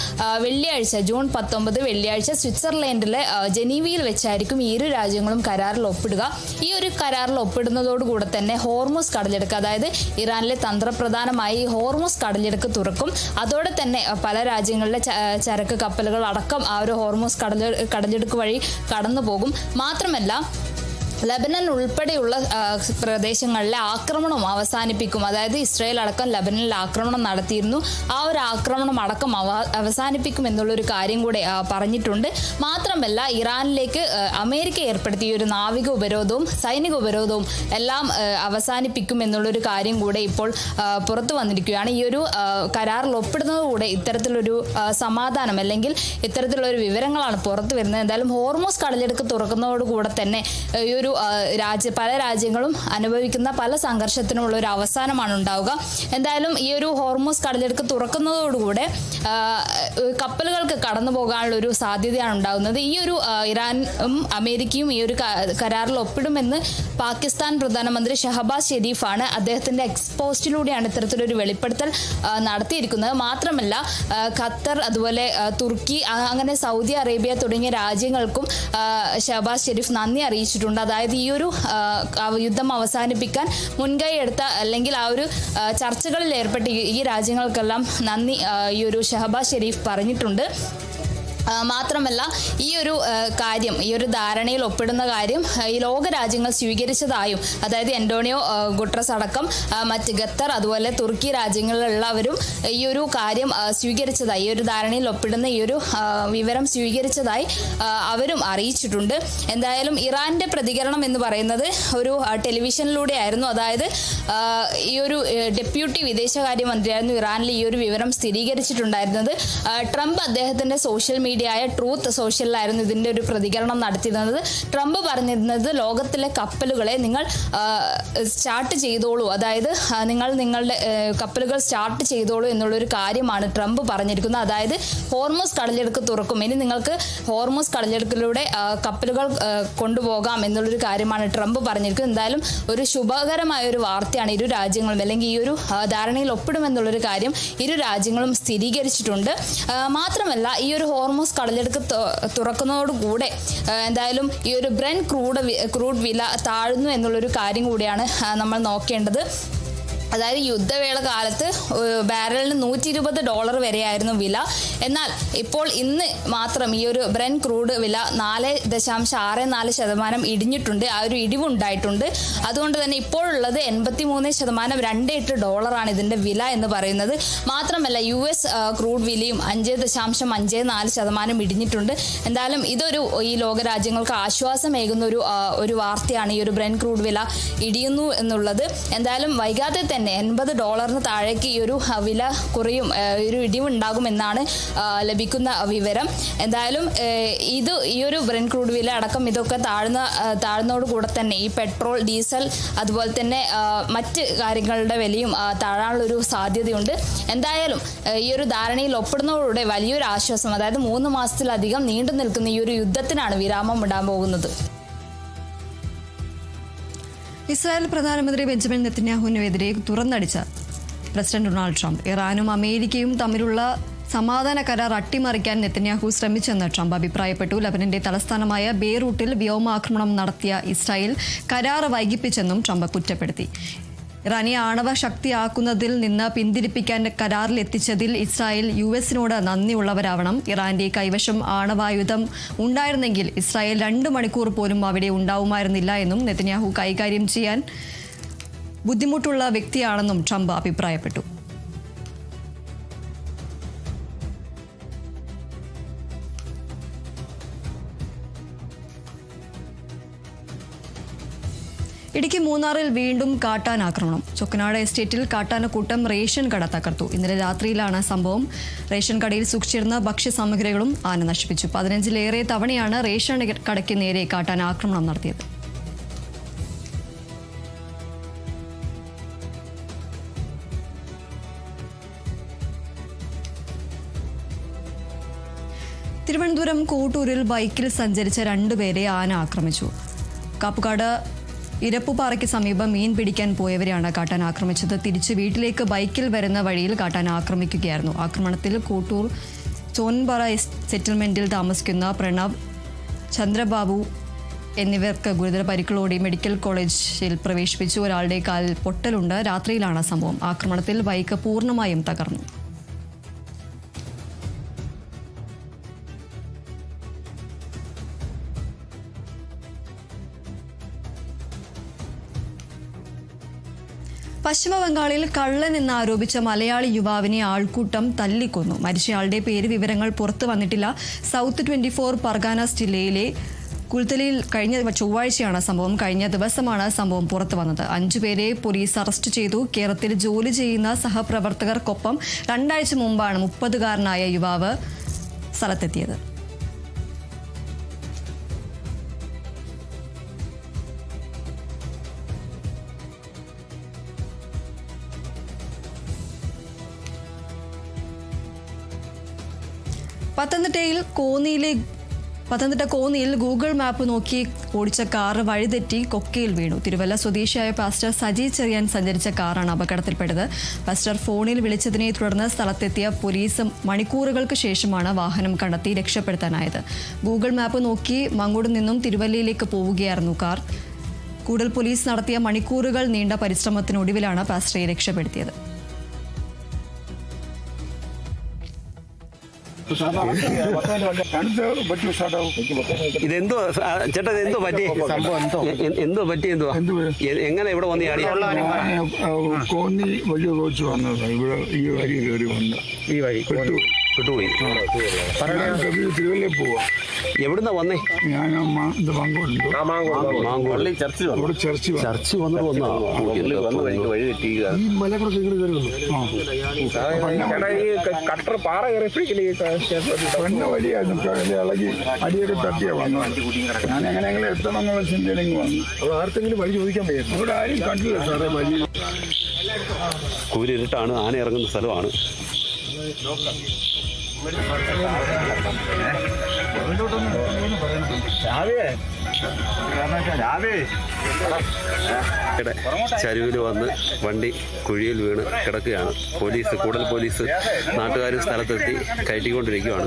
വെള്ളിയാഴ്ച ജൂൺ 19 വെള്ളിയാഴ്ച സ്വിറ്റ്സർലൻഡിലെ ജനീവയിൽ വെച്ചായിരിക്കും ഈ ഇരു രാജ്യങ്ങളും കരാറിൽ ഒപ്പിടുക. ഈ ഒരു കരാറിൽ ഒപ്പിടുന്നതോടുകൂടെ തന്നെ ഹോർമുസ് കടലിടുക്ക്, അതായത് ഇറാനിലെ തന്ത്രപ്രധാനമായി ഹോർമുസ് കടലിടുക്ക് തുറക്കും. അതോടെ തന്നെ പല രാജ്യങ്ങളിലെ ചരക്ക് കപ്പലുകൾ അടക്കം ആ ഒരു ഹോർമുസ് കടലിടുക്ക് വഴി കടന്നു പോകും. മാത്രമല്ല ലബനൻ ഉൾപ്പെടെയുള്ള പ്രദേശങ്ങളിലെ ആക്രമണം അവസാനിപ്പിക്കും. അതായത് ഇസ്രായേൽ അടക്കം ലബനനിൽ ആക്രമണം നടത്തിയിരുന്നു. ആ ഒരു ആക്രമണം അടക്കം അവസാനിപ്പിക്കും എന്നുള്ളൊരു കാര്യം കൂടെ പറഞ്ഞിട്ടുണ്ട്. മാത്രമല്ല ഇറാനിലേക്ക് അമേരിക്ക ഏർപ്പെടുത്തിയ ഒരു നാവിക ഉപരോധവും സൈനിക ഉപരോധവും എല്ലാം അവസാനിപ്പിക്കും എന്നുള്ളൊരു കാര്യം കൂടെ ഇപ്പോൾ പുറത്തു വന്നിരിക്കുകയാണ്. ഈ ഒരു കരാറിൽ ഒപ്പിടുന്നതുകൂടെ ഇത്തരത്തിലൊരു സമാധാനം അല്ലെങ്കിൽ ഇത്തരത്തിലുള്ളൊരു വിവരങ്ങളാണ് പുറത്തു വരുന്നത്. എന്തായാലും ഹോർമുസ് കടലിടുക്ക് തുറക്കുന്നതോടുകൂടെ തന്നെ ഈ ഒരു പല രാജ്യങ്ങളും അനുഭവിക്കുന്ന പല സംഘർഷത്തിനുമുള്ള ഒരു അവസാനമാണ് ഉണ്ടാവുക. എന്തായാലും ഈ ഒരു ഹോർമുസ് കടലിടുക്ക് തുറക്കുന്നതോടുകൂടെ കപ്പലുകൾക്ക് കടന്നു പോകാനുള്ള ഒരു സാധ്യതയാണ് ഉണ്ടാകുന്നത്. ഈ ഒരു ഇറാനും അമേരിക്കയും ഈ ഒരു കരാറിൽ ഒപ്പിടുമെന്ന് പാകിസ്ഥാൻ പ്രധാനമന്ത്രി ഷഹബാസ് ഷെരീഫാണ് അദ്ദേഹത്തിന്റെ എക്സ്പോസ്റ്റിലൂടെയാണ് ഇത്തരത്തിലൊരു വെളിപ്പെടുത്തൽ നടത്തിയിരിക്കുന്നത്. മാത്രമല്ല ഖത്തർ, അതുപോലെ തുർക്കി, അങ്ങനെ സൗദി അറേബ്യ തുടങ്ങിയ രാജ്യങ്ങൾക്കും ഷഹബാസ് ഷെരീഫ് നന്ദി അറിയിച്ചിട്ടുണ്ട്. അതായത് ഈ ഒരു യുദ്ധം അവസാനിപ്പിക്കാൻ മുൻകൈ എടുത്ത അല്ലെങ്കിൽ ആ ഒരു ചർച്ചകളിൽ ഏർപ്പെട്ട ഈ രാജ്യങ്ങൾക്കെല്ലാം നന്ദി ഈ ഒരു ഷഹബാസ് ഷെരീഫ് പറഞ്ഞിട്ടുണ്ട്. മാത്രമല്ല ഈ ഒരു കാര്യം, ഈ ഒരു ധാരണയിൽ ഒപ്പിടുന്ന കാര്യം ഈ ലോക രാജ്യങ്ങൾ സ്വീകരിച്ചതായും, അതായത് അന്റോണിയോ ഗുട്ടറസ് അടക്കം മറ്റ് ഖത്തർ അതുപോലെ തുർക്കി രാജ്യങ്ങളിലുള്ളവരും ഈ ഒരു കാര്യം സ്വീകരിച്ചതായി, ഈ ഒരു ധാരണയിൽ ഒപ്പിടുന്ന ഈ ഒരു വിവരം സ്വീകരിച്ചതായി അവരും അറിയിച്ചിട്ടുണ്ട്. എന്തായാലും ഇറാന്റെ പ്രതികരണം എന്ന് പറയുന്നത് ഒരു ടെലിവിഷനിലൂടെ ആയിരുന്നു. അതായത് ഈ ഒരു ഡെപ്യൂട്ടി വിദേശകാര്യമന്ത്രിയായിരുന്നു ഇറാനിൽ ഈ ഒരു വിവരം സ്ഥിരീകരിച്ചിട്ടുണ്ടായിരുന്നത്. ട്രംപ് അദ്ദേഹത്തിന്റെ സോഷ്യൽ മീഡിയ ട്രൂത്ത് സോഷ്യലിലായിരുന്നു ഇതിന്റെ ഒരു പ്രതികരണം നടത്തിയിരുന്നത്. ട്രംപ് പറഞ്ഞിരുന്നത് ലോകത്തിലെ കപ്പലുകളെ നിങ്ങൾ സ്റ്റാർട്ട് ചെയ്തോളൂ, അതായത് നിങ്ങൾ നിങ്ങളുടെ കപ്പലുകൾ സ്റ്റാർട്ട് ചെയ്തോളൂ എന്നുള്ളൊരു കാര്യമാണ് ട്രംപ് പറഞ്ഞിരിക്കുന്നത്. അതായത് ഹോർമുസ് കടലിടുക്ക് തുറക്കും, ഇനി നിങ്ങൾക്ക് ഹോർമുസ് കടലിടുക്കിലൂടെ കപ്പലുകൾ കൊണ്ടുപോകാം എന്നുള്ളൊരു കാര്യമാണ് ട്രംപ് പറഞ്ഞിരിക്കുന്നത്. എന്തായാലും ഒരു ശുഭകരമായ ഒരു വാർത്തയാണ് ഇരു രാജ്യങ്ങളും, അല്ലെങ്കിൽ ഈ ഒരു ധാരണയിൽ ഒപ്പിടുമെന്നുള്ളൊരു കാര്യം ഇരു രാജ്യങ്ങളും സ്ഥിരീകരിച്ചിട്ടുണ്ട്. മാത്രമല്ല ഈ ഒരു ഹോർമുസ് കടലിടുക്ക് തുറക്കുന്നതോടുകൂടെ എന്തായാലും ഈ ഒരു ബ്രെന്റ് ക്രൂഡ് വില താഴുന്നു എന്നുള്ളൊരു കാര്യം കൂടിയാണ് നമ്മൾ നോക്കേണ്ടത്. അതായത് യുദ്ധവേള കാലത്ത് ബാരലിന് $120 വരെയായിരുന്നു വില. എന്നാൽ ഇപ്പോൾ ഇന്ന് മാത്രം ഈ ഒരു ബ്രെന്റ് ക്രൂഡ് വില 4.64% ഇടിഞ്ഞിട്ടുണ്ട്. ആ ഒരു ഇടിവുണ്ടായിട്ടുണ്ട്. അതുകൊണ്ട് തന്നെ ഇപ്പോഴുള്ളത് $83.28 ഇതിന്റെ വില എന്ന് പറയുന്നത്. മാത്രമല്ല US ക്രൂഡ് വിലയും 5.54% ഇടിഞ്ഞിട്ടുണ്ട്. എന്തായാലും ഇതൊരു ഈ ലോകരാജ്യങ്ങൾക്ക് ആശ്വാസമേകുന്ന ഒരു വാർത്തയാണ് ഈ ഒരു ബ്രെന്റ് ക്രൂഡ് വില ഇടിയുന്നു എന്നുള്ളത്. എന്തായാലും വൈകാതെ തന്നെ $80 താഴേക്ക് ഈ ഒരു വില കുറയും, ഒരു ഇടിവുണ്ടാകുമെന്നാണ് ലഭിക്കുന്ന വിവരം. എന്തായാലും ഈ ഒരു ബ്രെന്റ് ക്രൂഡ് വില അടക്കം ഇതൊക്കെ താഴ്ന്നതോടുകൂടെ തന്നെ ഈ പെട്രോൾ, ഡീസൽ അതുപോലെ തന്നെ മറ്റ് കാര്യങ്ങളുടെ വിലയും താഴാനുള്ളൊരു സാധ്യതയുണ്ട്. എന്തായാലും ഈ ഒരു ധാരണയിൽ ഒപ്പിടുന്നതോടെ വലിയൊരു ആശ്വാസം, അതായത് 3 മാസത്തിലധികം നീണ്ടു നിൽക്കുന്ന ഈ ഒരു യുദ്ധത്തിനാണ് വിരാമം ഇടാൻ പോകുന്നത്. ഇസ്രായേൽ പ്രധാനമന്ത്രി ബെഞ്ചമിൻ നെതന്യാഹുവിനെതിരെ തുറന്നടിച്ച പ്രസിഡന്റ് ഡൊണാൾഡ് ട്രംപ്, ഇറാനും അമേരിക്കയും തമ്മിലുള്ള സമാധാന കരാർ അട്ടിമറിക്കാൻ നെതന്യാഹു ശ്രമിച്ചെന്ന് ട്രംപ് അഭിപ്രായപ്പെട്ടു. ലബനന്റെ തലസ്ഥാനമായ ബെയ്റൂട്ടിൽ വ്യോമാക്രമണം നടത്തിയ ഇസ്രായേൽ കരാർ വൈകിപ്പിച്ചെന്നും ട്രംപ് കുറ്റപ്പെടുത്തി. ഇറാനെ ആണവ ശക്തിയാക്കുന്നതിൽ നിന്ന് പിന്തിരിപ്പിക്കാൻ കരാറിലെത്തിച്ചതിൽ ഇസ്രായേൽ US-നോട് നന്ദിയുള്ളവരാവണം. ഇറാന്റെ കൈവശം ആണവായുധം ഉണ്ടായിരുന്നെങ്കിൽ ഇസ്രായേൽ 2 മണിക്കൂർ പോലും അവിടെ ഉണ്ടാവുമായിരുന്നില്ല എന്നും നെതന്യാഹു കൈകാര്യം ചെയ്യാൻ ബുദ്ധിമുട്ടുള്ള വ്യക്തിയാണെന്നും ട്രംപ് അഭിപ്രായപ്പെട്ടു. ഇടുക്കി മൂന്നാറിൽ വീണ്ടും കാട്ടാനാക്രമണം. ചൊക്കനാട് എസ്റ്റേറ്റിൽ കാട്ടാനക്കൂട്ടം റേഷൻ കട തകർത്തു. ഇന്നലെ രാത്രിയിലാണ് സംഭവം. റേഷൻ കടയിൽ സൂക്ഷിച്ചിരുന്ന ഭക്ഷ്യസാമഗ്രികളും ആന നശിപ്പിച്ചു. 15-ലേറെ തവണയാണ് റേഷൻ കടയ്ക്ക് നേരെ കാട്ടാനാക്രമണം നടത്തിയത്. തിരുവനന്തപുരം കോട്ടൂരിൽ ബൈക്കിൽ സഞ്ചരിച്ച 2 പേരെ ആന ആക്രമിച്ചു. കാപ്പുകാട് ഇരപ്പുപാറയ്ക്ക് സമീപം മീൻ പിടിക്കാൻ പോയവരെയാണ് കാട്ടാൻ ആക്രമിച്ചത്. തിരിച്ച് വീട്ടിലേക്ക് ബൈക്കിൽ വരുന്ന വഴിയിൽ കാട്ടാൻ ആക്രമിക്കുകയായിരുന്നു. ആക്രമണത്തിൽ കോട്ടൂർ ചോൻപാറ സെറ്റിൽമെന്റിൽ താമസിക്കുന്ന പ്രണവ്, ചന്ദ്രബാബു എന്നിവർക്ക് ഗുരുതര പരിക്കുകളോടെ മെഡിക്കൽ കോളേജിൽ പ്രവേശിപ്പിച്ചു. ഒരാളുടെ കാൽ പൊട്ടലുണ്ട്. രാത്രിയിലാണ് സംഭവം. ആക്രമണത്തിൽ ബൈക്ക് പൂർണ്ണമായും തകർന്നു. പശ്ചിമബംഗാളിൽ കള്ളൻ എന്നാരോപിച്ച മലയാളി യുവാവിനെ ആൾക്കൂട്ടം തല്ലിക്കൊന്നു. മരിച്ചയാളുടെ പേര് വിവരങ്ങൾ പുറത്തു വന്നിട്ടില്ല. സൗത്ത് 24 പർഗാനാസ് ജില്ലയിലെ കുൽത്തലയിൽ കഴിഞ്ഞ ചൊവ്വാഴ്ചയാണ് സംഭവം. കഴിഞ്ഞ ദിവസമാണ് സംഭവം പുറത്തു വന്നത്. 5 പേരെ പോലീസ് അറസ്റ്റ് ചെയ്തു. കേരളത്തിൽ ജോലി ചെയ്യുന്ന സഹപ്രവർത്തകർക്കൊപ്പം 2 ആഴ്ച മുമ്പാണ് 30-കാരനായ യുവാവ് സ്ഥലത്തെത്തിയത്. പത്തനംതിട്ട കോന്നിയിൽ ഗൂഗിൾ മാപ്പ് നോക്കി ഓടിച്ച കാർ വഴിതെറ്റി കൊക്കയിൽ വീണു. തിരുവല്ല സ്വദേശിയായ പാസ്റ്റർ സജി ചെറിയാൻ സഞ്ചരിച്ച കാറാണ് അപകടത്തിൽപ്പെട്ടത്. പാസ്റ്റർ ഫോണിൽ വിളിച്ചതിനെ തുടർന്ന് സ്ഥലത്തെത്തിയ പോലീസ് മണിക്കൂറുകൾക്ക് ശേഷമാണ് വാഹനം കണ്ടെത്തി രക്ഷപ്പെടുത്താനായത്. ഗൂഗിൾ മാപ്പ് നോക്കി മങ്ങോട് നിന്നും തിരുവല്ലയിലേക്ക് പോവുകയായിരുന്നു കാർ. കൂടുതൽ പോലീസ് നടത്തിയ മണിക്കൂറുകൾ നീണ്ട പരിശ്രമത്തിനൊടുവിലാണ് പാസ്റ്ററെ രക്ഷപ്പെടുത്തിയത്. ഇതെന്തോ ചേട്ടാ, ഇതെന്തോ പറ്റി? എന്തോ പറ്റി? എങ്ങനെ ഇവിടെ വന്ന് കോന്നി വലിയ കോച്ച് വന്നത് ഇവിടെ ഈ വഴി കയറി വന്ന് ഈ വഴി വിട്ടുപോയി. തിരുവല്ലയിൽ പോവാ. എവിടുന്നാ വന്നേ? ഞാൻ ചർച്ച് വന്നിട്ട് വന്നാ ഈ മലപ്പുറം കട്ടർ പാറ വഴിയായിരുന്നു. ഇളകി അടിയൊക്കെ തട്ടിയാ വന്നത്. ഞാൻ എങ്ങനെയെങ്കിലും എത്തണം എന്നുള്ള ചിന്തയിലെങ്കിൽ വന്നു. ആർക്കെങ്കിലും വഴി ചോദിക്കാൻ പറ്റും. ഇവിടെ ആരും കണ്ടില്ല സാറേ. വഴി കൂരിട്ടാണ്, ആന ഇറങ്ങുന്ന സ്ഥലമാണ്. ചരുവിൽ വന്ന് വണ്ടി കുഴിയിൽ വീണ് കിടക്കുകയാണ്. കൂടുതൽ പോലീസ് നാട്ടുകാർ സ്ഥലത്തെത്തി കയറ്റിക്കൊണ്ടിരിക്കുകയാണ്.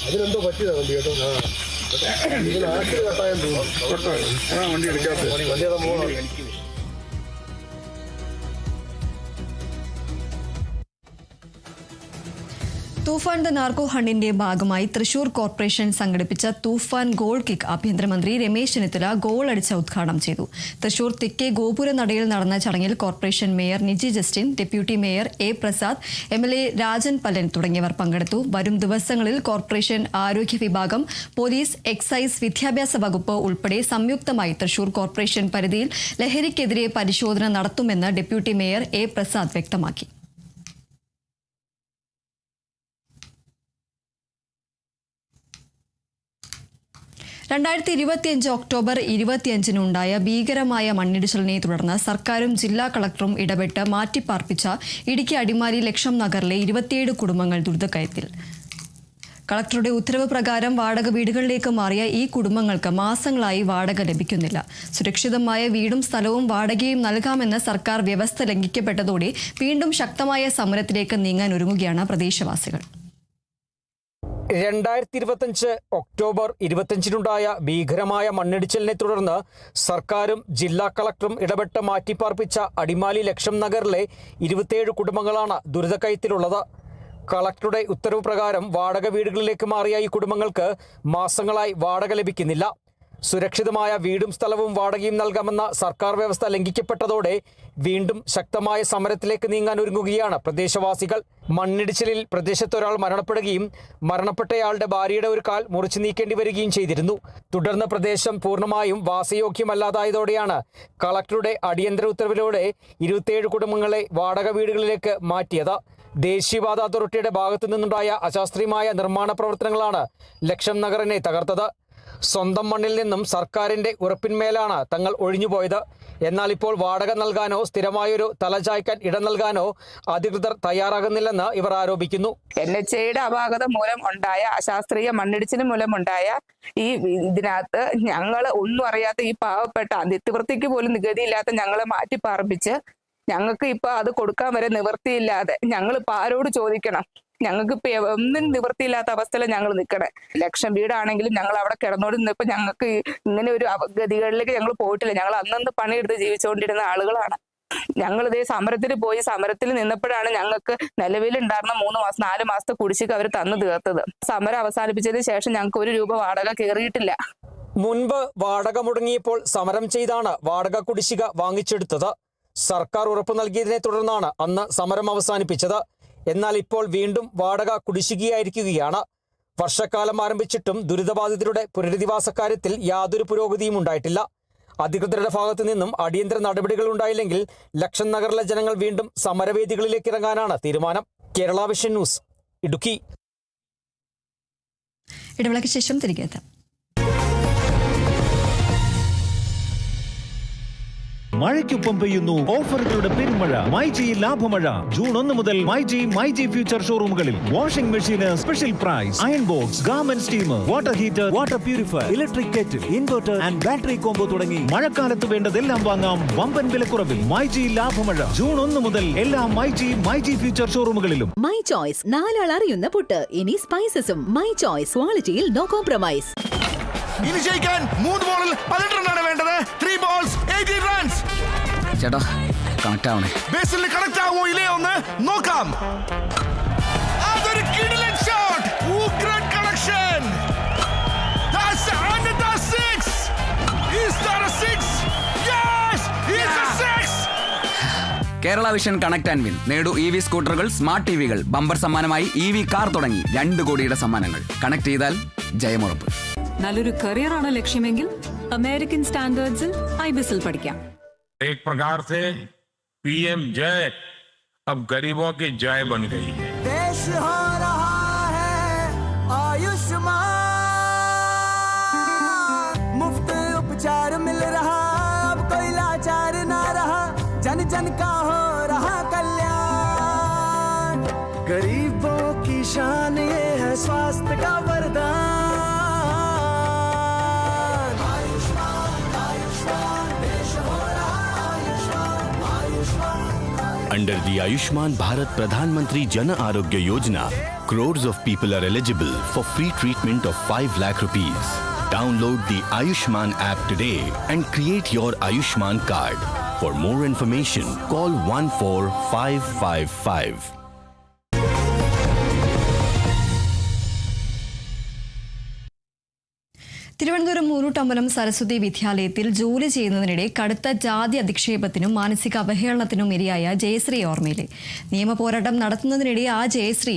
അതിനെന്തോ പറ്റിയതാ വണ്ടി കേട്ടോ. വണ്ടി എടുക്കാത്ത വണ്ടി. തൂഫാൻ ദ നാർക്കോ ഹണ്ടിന്റെ ഭാഗമായി തൃശൂർ കോർപ്പറേഷൻ സംഘടിപ്പിച്ച തൂഫാൻ ഗോൾ കിക്ക് ആഭ്യന്തരമന്ത്രി രമേശ് ചെന്നിത്തല ഗോൾ അടിച്ച ഉദ്ഘാടനം ചെയ്തു. തൃശൂർ തെക്കേ ഗോപുരനടയിൽ നടന്ന ചടങ്ങിൽ corporation mayor Niji Justin, deputy mayor A Prasad, MLA Rajan Pallan തുടങ്ങിയവർ പങ്കെടുത്തു. വരും ദിവസങ്ങളിൽ കോർപ്പറേഷൻ ആരോഗ്യ വിഭാഗം, പോലീസ്, എക്സൈസ്, വിദ്യാഭ്യാസ വകുപ്പ് ഉൾപ്പെടെ സംയുക്തമായി തൃശൂർ കോർപ്പറേഷൻ പരിധിയിൽ ലഹരിക്കെതിരെ പരിശോധന നടത്തുമെന്ന് ഡെപ്യൂട്ടി മേയർ എ പ്രസാദ് വ്യക്തമാക്കി. ഒക്ടോബർ 25-നുണ്ടായ ഭീകരമായ മണ്ണിടിച്ചിലിനെ തുടർന്ന് സർക്കാരും ജില്ലാ കളക്ടറും ഇടപെട്ട് മാറ്റിപ്പാർപ്പിച്ച ഇടുക്കി അടിമാലി ലക്ഷം നഗറിലെ 27 കുടുംബങ്ങൾ ദുരിതക്കയത്തിൽ. കളക്ടറുടെ ഉത്തരവ് പ്രകാരം വാടക വീടുകളിലേക്ക് മാറിയ ഈ കുടുംബങ്ങൾക്ക് മാസങ്ങളായി വാടക ലഭിക്കുന്നില്ല. സുരക്ഷിതമായ വീടും സ്ഥലവും വാടകയും നൽകാമെന്ന് സർക്കാർ വ്യവസ്ഥ ലംഘിക്കപ്പെട്ടതോടെ വീണ്ടും ശക്തമായ സമരത്തിലേക്ക് നീങ്ങാൻ ഒരുങ്ങുകയാണ് പ്രദേശവാസികൾ. 2025 ഒക്ടോബർ 25-നുണ്ടായ ഭീകരമായ മണ്ണിടിച്ചിലിനെ തുടർന്ന് സർക്കാരും ജില്ലാ കളക്ടറും ഇടപെട്ട് മാറ്റിപ്പാർപ്പിച്ച അടിമാലി ലക്ഷം നഗറിലെ 27 കുടുംബങ്ങളാണ് ദുരിതക്കയത്തിലുള്ളത്. കളക്ടറുടെ ഉത്തരവ് പ്രകാരം വാടക വീടുകളിലേക്ക് മാറിയ ഈ കുടുംബങ്ങൾക്ക് മാസങ്ങളായി വാടക ലഭിക്കുന്നില്ല. സുരക്ഷിതമായ വീടും സ്ഥലവും വാടകയും നൽകാമെന്ന സർക്കാർ വ്യവസ്ഥ ലംഘിക്കപ്പെട്ടതോടെ വീണ്ടും ശക്തമായ സമരത്തിലേക്ക് നീങ്ങാൻ ഒരുങ്ങുകയാണ് പ്രദേശവാസികൾ. മണ്ണിടിച്ചിലിൽ പ്രദേശത്തൊരാൾ മരണപ്പെടുകയും മരണപ്പെട്ടയാളുടെ ഭാര്യയുടെ ഒരു കാൽ മുറിച്ചു നീക്കേണ്ടി വരികയും ചെയ്തിരുന്നു. തുടർന്ന് പ്രദേശം പൂർണ്ണമായും വാസയോഗ്യമല്ലാതായതോടെയാണ് കളക്ടറുടെ അടിയന്തര ഉത്തരവിലൂടെ 27 കുടുംബങ്ങളെ വാടക വീടുകളിലേക്ക് മാറ്റിയത്. ദേശീയപാത അതോറിറ്റിയുടെ ഭാഗത്തു നിന്നുണ്ടായ അശാസ്ത്രീയമായ നിർമ്മാണ പ്രവർത്തനങ്ങളാണ് ലക്ഷം നഗറിനെ തകർത്തത്. സ്വന്തം മണ്ണിൽ നിന്നും സർക്കാരിന്റെ ഉറപ്പിന്മേലാണ് തങ്ങൾ ഒഴിഞ്ഞുപോയത്. എന്നാൽ ഇപ്പോൾ വാടക നൽകാനോ സ്ഥിരമായൊരു തലചായ്ക്കാൻ ഇടം നൽകാനോ അധികൃതർ തയ്യാറാകുന്നില്ലെന്ന് ഇവർ ആരോപിക്കുന്നു. NHAയുടെ അപാകത മൂലം ഉണ്ടായ അശാസ്ത്രീയ മണ്ണിടിച്ചിന് മൂലമുണ്ടായ ഈ ഇതിനകത്ത് ഞങ്ങൾ ഒന്നും അറിയാത്ത ഈ പാവപ്പെട്ട നിത്യവൃത്തിക്ക് പോലും നികുതിയില്ലാത്ത ഞങ്ങളെ മാറ്റി പാർപ്പിച്ച് ഞങ്ങൾക്ക് ഇപ്പൊ അത് കൊടുക്കാൻ വരെ നിവൃത്തിയില്ലാതെ ഞങ്ങളിപ്പോൾ ആരോട് ചോദിക്കണം? ഞങ്ങൾക്ക് ഇപ്പൊ ഒന്നും നിവൃത്തിയില്ലാത്ത അവസ്ഥയിൽ ഞങ്ങൾ നിൽക്കണേ. ലക്ഷം വീടാണെങ്കിലും ഞങ്ങൾ അവിടെ കിടന്നോണ്ടിരുന്നപ്പോ ഞങ്ങൾക്ക് ഇങ്ങനെ ഒരു ഗതികളിലേക്ക് ഞങ്ങൾ പോയിട്ടില്ല. ഞങ്ങൾ അന്നന്ന് പണിയെടുത്ത് ജീവിച്ചുകൊണ്ടിരുന്ന ആളുകളാണ്. ഞങ്ങൾ ഇതേ സമരത്തിൽ പോയി സമരത്തിൽ നിന്നപ്പോഴാണ് ഞങ്ങൾക്ക് നിലവിലുണ്ടായിരുന്ന 3 മാസം 4 മാസത്തെ കുടിശ്ശിക അവർ തന്നു തീർത്തത്. സമരം അവസാനിപ്പിച്ചതിന് ശേഷം ഞങ്ങൾക്ക് 1 രൂപ വാടക കയറിയിട്ടില്ല. മുൻപ് വാടക മുടങ്ങിയപ്പോൾ സമരം ചെയ്താണ് വാടക കുടിശ്ശിക വാങ്ങിച്ചെടുത്തത്. സർക്കാർ ഉറപ്പ് നൽകിയതിനെ തുടർന്നാണ് അന്ന് സമരം അവസാനിപ്പിച്ചത്. എന്നാൽ ഇപ്പോൾ വീണ്ടും വാടക കുടിശ്ശികയായിരിക്കുകയാണ്. വർഷക്കാലം ആരംഭിച്ചിട്ടും ദുരിതബാധിതരുടെ പുനരധിവാസ കാര്യത്തിൽ യാതൊരു പുരോഗതിയും ഉണ്ടായിട്ടില്ല. അധികൃതരുടെ ഭാഗത്തു നിന്നും അടിയന്തര നടപടികൾ ഉണ്ടായില്ലെങ്കിൽ ലക്ഷം നഗറിലെ ജനങ്ങൾ വീണ്ടും സമരവേദികളിലേക്ക് ഇറങ്ങാനാണ് തീരുമാനം. Kerala vision news, Idukki. ഇടവേളയ്ക്ക് ശേഷം തിരികെ എത്താം. മഴയ്ക്കൊപ്പം പെയ്യുന്നു ഓഫറുകളുടെ പെരുമഴ. മൈജി ലാഭമഴ. ജൂൺ 1 മുതൽ മൈജി ഫ്യൂച്ചർ ഷോറൂമുകളിൽ വാഷിംഗ് മെഷീന് special price, iron box, garment steamer, water heater, water purifier, electric kettle, inverter and battery combo തുടങ്ങി മഴക്കാലത്ത് വേണ്ടതെല്ലാം വാങ്ങാം വമ്പൻ വിലക്കുറവിൽ. മൈജി ലാഭമഴ ജൂൺ 1 മുതൽ എല്ലാ മൈജി ഫ്യൂച്ചർ ഷോറൂമുകളിലും. മൈ ചോയ്സ്, 4 ആൾ അറിയുന്ന പുട്ട്. ഇനി സ്പൈസസും. മൈ ചോയ്സ്, ക്വാളിറ്റിയിൽ നോ കോംപ്രമൈസ്. ഇനി ജയിക്കാൻ 3 ബോളിൽ 18 റണ്ണാണ് വേണ്ടത്. 3 balls 18 runs. ചേട്ടാ കണക്ട് ആവണേ. ബേസിൽ കണക്ട് ആവോ ഇല്ലയോ എന്ന് നോക്കാം. അതൊരു കിടിലൻ ഷോട്ട്. ഉഗ്രൻ connection. That's under 6. Is that a 6? Yes, it's a 6. Kerala vision connect and win. നേടൂ EV സ്കൂട്ടറുകൾ, സ്മാർട്ട് TVകൾ, ബമ്പർ സമ്മാനമായി EV കാർ തുടങ്ങി 2 കോടിയുടെ സമ്മാനങ്ങൾ. കണക്ട് ചെയ്താൽ ജയമുറപ്പ്. നല്ലൊരു കരിയറാണ് ലക്ഷ്യമെങ്കിൽ അമേരിക്കൻ സ്റ്റാൻഡേർഡ്സിൽ IBISൽ പഠിക്കാം. एक प्रकार से PM जय अब गरीबों की जय बन गई है. देश हो रहा है आयुष्मान, मुफ्त उपचार मिल रहा, अब कोई लाचार ना रहा, जन जन का हो रहा कल्याण. गरीबों की शान ये है स्वास्थ्य का वरदान. Under the Ayushman Bharat Pradhan Mantri Jan Arogya Yojana, crores of people are eligible for free treatment of 5 lakh rupees. Download the Ayushman app today and create your Ayushman card. For more information, call 14555. Thiruvananthapuram മൂരൂട്ടമ്പലം Saraswati വിദ്യാലയത്തിൽ ജോലി ചെയ്യുന്നതിനിടെ കടുത്ത ജാതി അധിക്ഷേപത്തിനും മാനസിക അവഹേളനത്തിനും ഇരയായ ജയശ്രീ ഓർമ്മയിലെ. നിയമപോരാട്ടം നടത്തുന്നതിനിടെ ആ ജയശ്രീ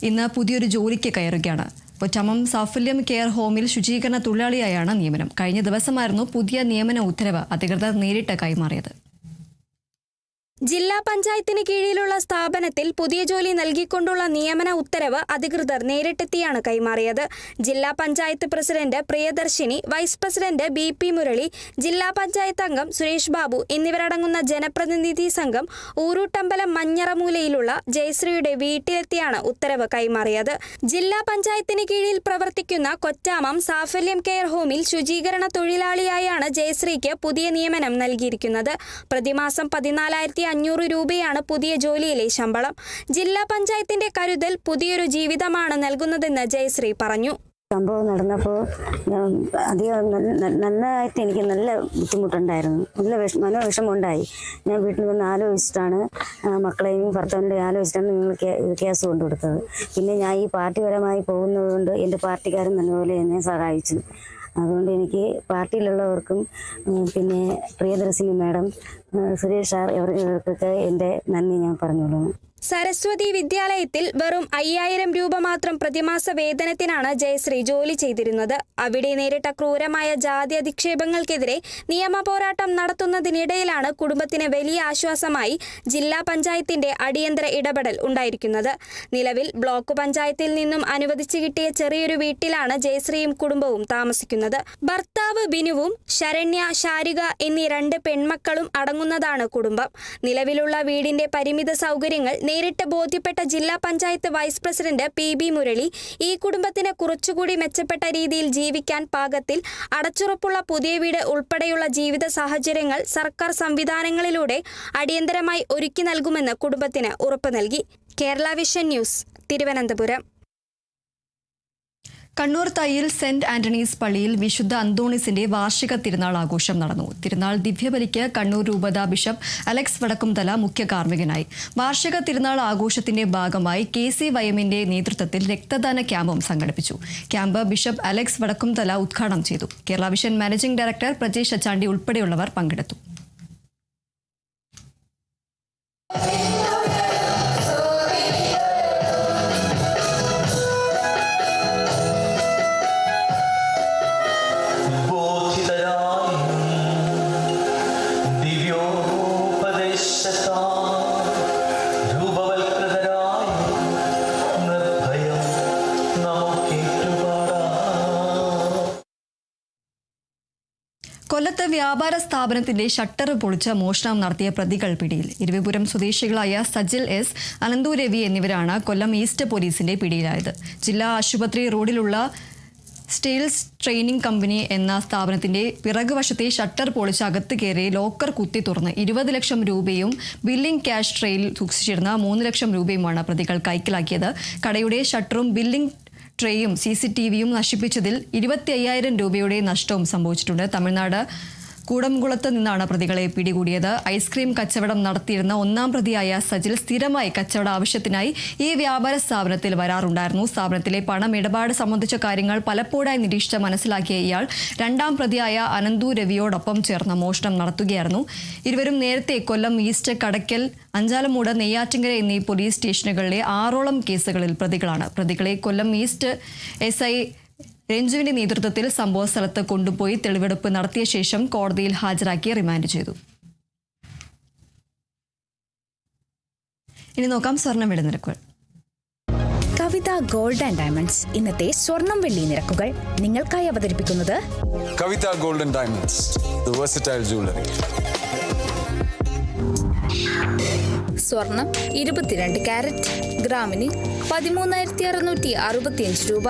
ഇന്ന് പുതിയൊരു ജോലിക്ക് കയറുകയാണ്. ഒറ്റമം സാഫല്യം കെയർ ഹോമിൽ ശുചീകരണ തൊഴിലാളിയായാണ് നിയമനം. കഴിഞ്ഞ ദിവസമായിരുന്നു പുതിയ നിയമന ഉത്തരവ് അധികൃതർ നേരിട്ട് കൈമാറിയത്. ജില്ലാ പഞ്ചായത്തിന് കീഴിലുള്ള സ്ഥാപനത്തിൽ പുതിയ ജോലി നൽകിക്കൊണ്ടുള്ള നിയമന ഉത്തരവ് അധികൃതർ നേരിട്ടെത്തിയാണ് കൈമാറിയത്. ജില്ലാ panchayat president Priyadarshini, vice president BP Murali, ജില്ലാ പഞ്ചായത്ത് അംഗം സുരേഷ് ബാബു എന്നിവരടങ്ങുന്ന ജനപ്രതിനിധി സംഘം ഊരൂട്ടമ്പലം മഞ്ഞറമൂലയിലുള്ള ജയശ്രീയുടെ വീട്ടിലെത്തിയാണ് ഉത്തരവ് കൈമാറിയത്. ജില്ലാ പഞ്ചായത്തിന് കീഴിൽ പ്രവർത്തിക്കുന്ന കൊറ്റാമം സാഫല്യം കെയർ ഹോമിൽ ശുചീകരണ തൊഴിലാളിയായാണ് ജയശ്രീക്ക് പുതിയ നിയമനം നൽകിയിരിക്കുന്നത്. പ്രതിമാസം 14,500 1500 രൂപയാണ് പുതിയ ജോലിയിലെ ശമ്പളം. ജില്ലാ പഞ്ചായത്തിന്റെ കരുതൽ പുതിയൊരു ജീവിതമാണ് നൽകുന്നതെന്ന് ജയശ്രീ പറഞ്ഞു. സംഭവം നടന്നപ്പോൾ അധികം നന്നായിട്ട് എനിക്ക് നല്ല ബുദ്ധിമുട്ടുണ്ടായിരുന്നു, നല്ല മനോവിഷമമുണ്ടായി. ഞാൻ വീട്ടിൽ വന്ന് ആലോചിച്ചിട്ടാണ്, മക്കളെയും ഭർത്താവിൻ്റെ ആലോചിച്ചിട്ടാണ് നിങ്ങൾ കേസ് കൊണ്ടുകൊടുത്തത്. പിന്നെ ഞാൻ ഈ പാർട്ടിപരമായി പോകുന്നത് കൊണ്ട് എൻ്റെ പാർട്ടിക്കാരൻ നല്ലപോലെ എന്നെ സഹായിച്ചു. അതുകൊണ്ട് എനിക്ക് പാർട്ടിയിലുള്ളവർക്കും പിന്നെ പ്രിയദർശിനി മാഡം, സുരേഷ് സാർ ഇവർക്കൊക്കെ എൻ്റെ നന്ദി ഞാൻ പറഞ്ഞോളൂ. സരസ്വതി വിദ്യാലയത്തിൽ വെറും 5000 രൂപ മാത്രം പ്രതിമാസ വേതനത്തിനാണ് ജയശ്രീ ജോലി ചെയ്തിരുന്നത്. അവിടെ നേരിട്ട ക്രൂരമായ ജാതി അധിക്ഷേപങ്ങൾക്കെതിരെ നിയമ പോരാട്ടം നടത്തുന്നതിനിടയിലാണ് കുടുംബത്തിന് വലിയ ആശ്വാസമായി ജില്ലാ പഞ്ചായത്തിന്റെ അടിയന്തര ഇടപെടൽ ഉണ്ടായിരിക്കുന്നത്. നിലവിൽ ബ്ലോക്ക് പഞ്ചായത്തിൽ നിന്നും അനുവദിച്ചു കിട്ടിയ ചെറിയൊരു വീട്ടിലാണ് ജയശ്രീയും കുടുംബവും താമസിക്കുന്നത്. ഭർത്താവ് ബിനുവും ശരണ്യ, ശാരിക എന്നീ 2 പെൺമക്കളും അടങ്ങുന്നതാണ് കുടുംബം. നിലവിലുള്ള വീടിന്റെ പരിമിത സൗകര്യങ്ങൾ നേരിട്ട് ബോധ്യപ്പെട്ട ജില്ലാ panchayat vice president PB Murali ഈ കുടുംബത്തിന് കുറച്ചുകൂടി മെച്ചപ്പെട്ട രീതിയിൽ ജീവിക്കാൻ പാകത്തിൽ അടച്ചുറപ്പുള്ള പുതിയ വീട് ഉൾപ്പെടെയുള്ള ജീവിത സാഹചര്യങ്ങൾ സർക്കാർ സംവിധാനങ്ങളിലൂടെ അടിയന്തരമായി ഒരുക്കി നൽകുമെന്ന് കുടുംബത്തിന് ഉറപ്പു നൽകി. Kerala vision news, Thiruvananthapuram. Kannur Thayyil saint Antony's പള്ളിയിൽ വിശുദ്ധ അന്തോണീസിന്റെ വാർഷിക തിരുനാൾ ആഘോഷം നടന്നു. തിരുനാൾ ദിവ്യബലിക്ക് കണ്ണൂർ രൂപതാ ബിഷപ്പ് അലക്സ് വടക്കുംതല മുഖ്യ കാർമ്മികനായി. വാർഷിക തിരുനാൾ ആഘോഷത്തിന്റെ ഭാഗമായി KCYM-ന്റെ നേതൃത്വത്തിൽ രക്തദാന ക്യാമ്പും സംഘടിപ്പിച്ചു. ക്യാമ്പ് ബിഷപ്പ് അലക്സ് വടക്കുംതല ഉദ്ഘാടനം ചെയ്തു. Kerala vision managing director Prajesh Achandi ഉൾപ്പെടെയുള്ളവർ പങ്കെടുത്തു. കൊല്ലത്ത് വ്യാപാര സ്ഥാപനത്തിന്റെ ഷട്ടർ പൊളിച്ച് മോഷണം നടത്തിയ പ്രതികൾ പിടിയിൽ. ഇരവിപുരം സ്വദേശികളായ സജിൽ S, അനന്തു രവി എന്നിവരാണ് കൊല്ലം ഈസ്റ്റ് പോലീസിന്റെ പിടിയിലായത്. ജില്ലാ ആശുപത്രി റോഡിലുള്ള സ്റ്റീൽസ് ട്രെയിനിംഗ് കമ്പനി എന്ന സ്ഥാപനത്തിന്റെ പിറകുവശത്തെ ഷട്ടർ പൊളിച്ച് അകത്ത് കയറി ലോക്കർ കുത്തി തുറന്ന് 20 ലക്ഷം രൂപയും ബില്ലിംഗ് ക്യാഷ് ട്രേയിൽ സൂക്ഷിച്ചിരുന്ന 3 ലക്ഷം രൂപയുമാണ് പ്രതികൾ കൈക്കലാക്കിയത്. കടയുടെ ഷട്ടറും ബില്ലിംഗ് ട്രേയും CCTV-യും നശിപ്പിച്ചതിൽ 25,000 രൂപയുടെ നഷ്ടവും സംഭവിച്ചിട്ടുണ്ട്. തമിഴ്നാട് കൂടംകുളത്ത് നിന്നാണ് പ്രതികളെ പിടികൂടിയത്. ഐസ്ക്രീം കച്ചവടം നടത്തിയിരുന്ന 1-ാം പ്രതിയായ സജിൽ സ്ഥിരമായി കച്ചവട ആവശ്യത്തിനായി ഈ വ്യാപാര സ്ഥാപനത്തിൽ വരാറുണ്ടായിരുന്നു. സ്ഥാപനത്തിലെ പണമിടപാട് സംബന്ധിച്ച കാര്യങ്ങൾ പലപ്പോഴായി നിരീക്ഷിച്ച് മനസ്സിലാക്കിയ ഇയാൾ 2-ാം പ്രതിയായ അനന്തു രവിയോടൊപ്പം ചേർന്ന് മോഷണം നടത്തുകയായിരുന്നു. ഇരുവരും നേരത്തെ കൊല്ലം ഈസ്റ്റ്, കടയ്ക്കൽ, അഞ്ചാലമൂട്, നെയ്യാറ്റിങ്കര എന്നീ പോലീസ് സ്റ്റേഷനുകളിലെ 6ഓളം കേസുകളിൽ പ്രതികളാണ്. പ്രതികളെ കൊല്ലം ഈസ്റ്റ് SI രഞ്ജുവിന്റെ നേതൃത്വത്തിൽ സംഭവ സ്ഥലത്ത് കൊണ്ടുപോയി തെളിവെടുപ്പ് നടത്തിയ ശേഷം കോടതിയിൽ ഹാജരാക്കി റിമാൻഡ് ചെയ്തു. ഇനി നോക്കാം സ്വർണം വെള്ളി നിരക്കുകൾ. കവിത ഗോൾഡ് ആൻഡ് ഡയമണ്ട്സ് ഇന്നത്തെ സ്വർണം വെള്ളി നിരക്കുകൾ നിങ്ങൾക്കായി അവതരിപ്പിക്കുന്നത് Kavitha gold and diamonds, the versatile jewellery. സ്വർണം 22 കാരറ്റ് ഗ്രാമിന് 13,665 രൂപ,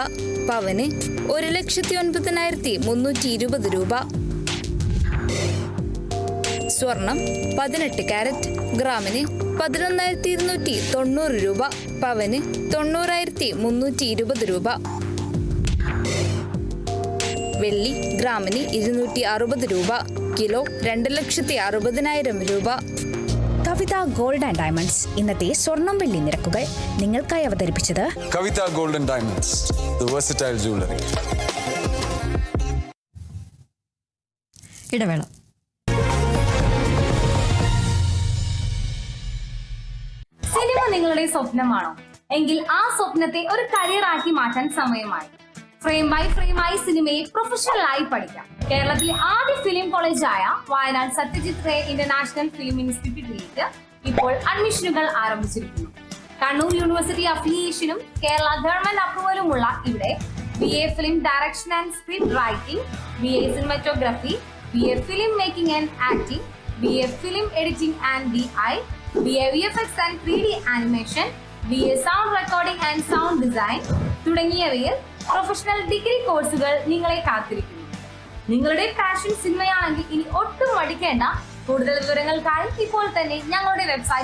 പവന് 1,09,320 രൂപ. സ്വർണം 18 കാരറ്റ് ഗ്രാമിന് 11,290 രൂപ, പവന് 90,320 രൂപ. വെള്ളി ഗ്രാമിന് 260 രൂപ, കിലോ 2,60,000 രൂപ. കവിത ഗോൾഡ് ആൻഡ് ഡയമണ്ട്സ് ഇന്നത്തെ സ്വർണം വെള്ളി നിരക്കുകൾ നിങ്ങൾക്കായി അവതരിപ്പിച്ചത് Kavitha gold and diamonds, the versatile jewellery. ഇടവേള. സിനിമ നിങ്ങളുടെ സ്വപ്നമാണോ? എങ്കിൽ ആ സ്വപ്നത്തെ ഒരു കരിയറാക്കി മാറ്റാൻ സമയമായി. ഫ്രെയിം ബൈ ഫ്രെയിമായി സിനിമയെ പ്രൊഫഷണലായി പഠിക്കാം. കേരളത്തിലെ ആദ്യ ഫിലിം കോളേജായ വയനാട് സത്യജിത് റേ ഇന്റർനാഷണൽ ഫിലിം ഇൻസ്റ്റിറ്റ്യൂട്ടിലേക്ക് ഇപ്പോൾ അഡ്മിഷനുകൾ ആരംഭിച്ചിരിക്കുന്നു. കണ്ണൂർ യൂണിവേഴ്സിറ്റി അഫിലിയേഷനും കേരള ഗവൺമെന്റ് അപ്രൂവലുമുള്ള ഇവിടെ BA film direction and script writing, BA cinematography, BA film making and acting, BA film editing and DI, BA VFX and 3D animation, BA sound recording and sound design തുടങ്ങിയവയിൽ professional degree കോഴ്സുകൾ നിങ്ങളെ കാത്തിരിക്കുന്നു. നിങ്ങളുടെ passion സിനിമയാണെങ്കിൽ ഇനി ഒട്ടും മടിക്കേണ്ട. കൂടുതൽ വിവരങ്ങൾക്കായി ഇപ്പോൾ തന്നെ ഞങ്ങളുടെ വെബ്സൈറ്റ്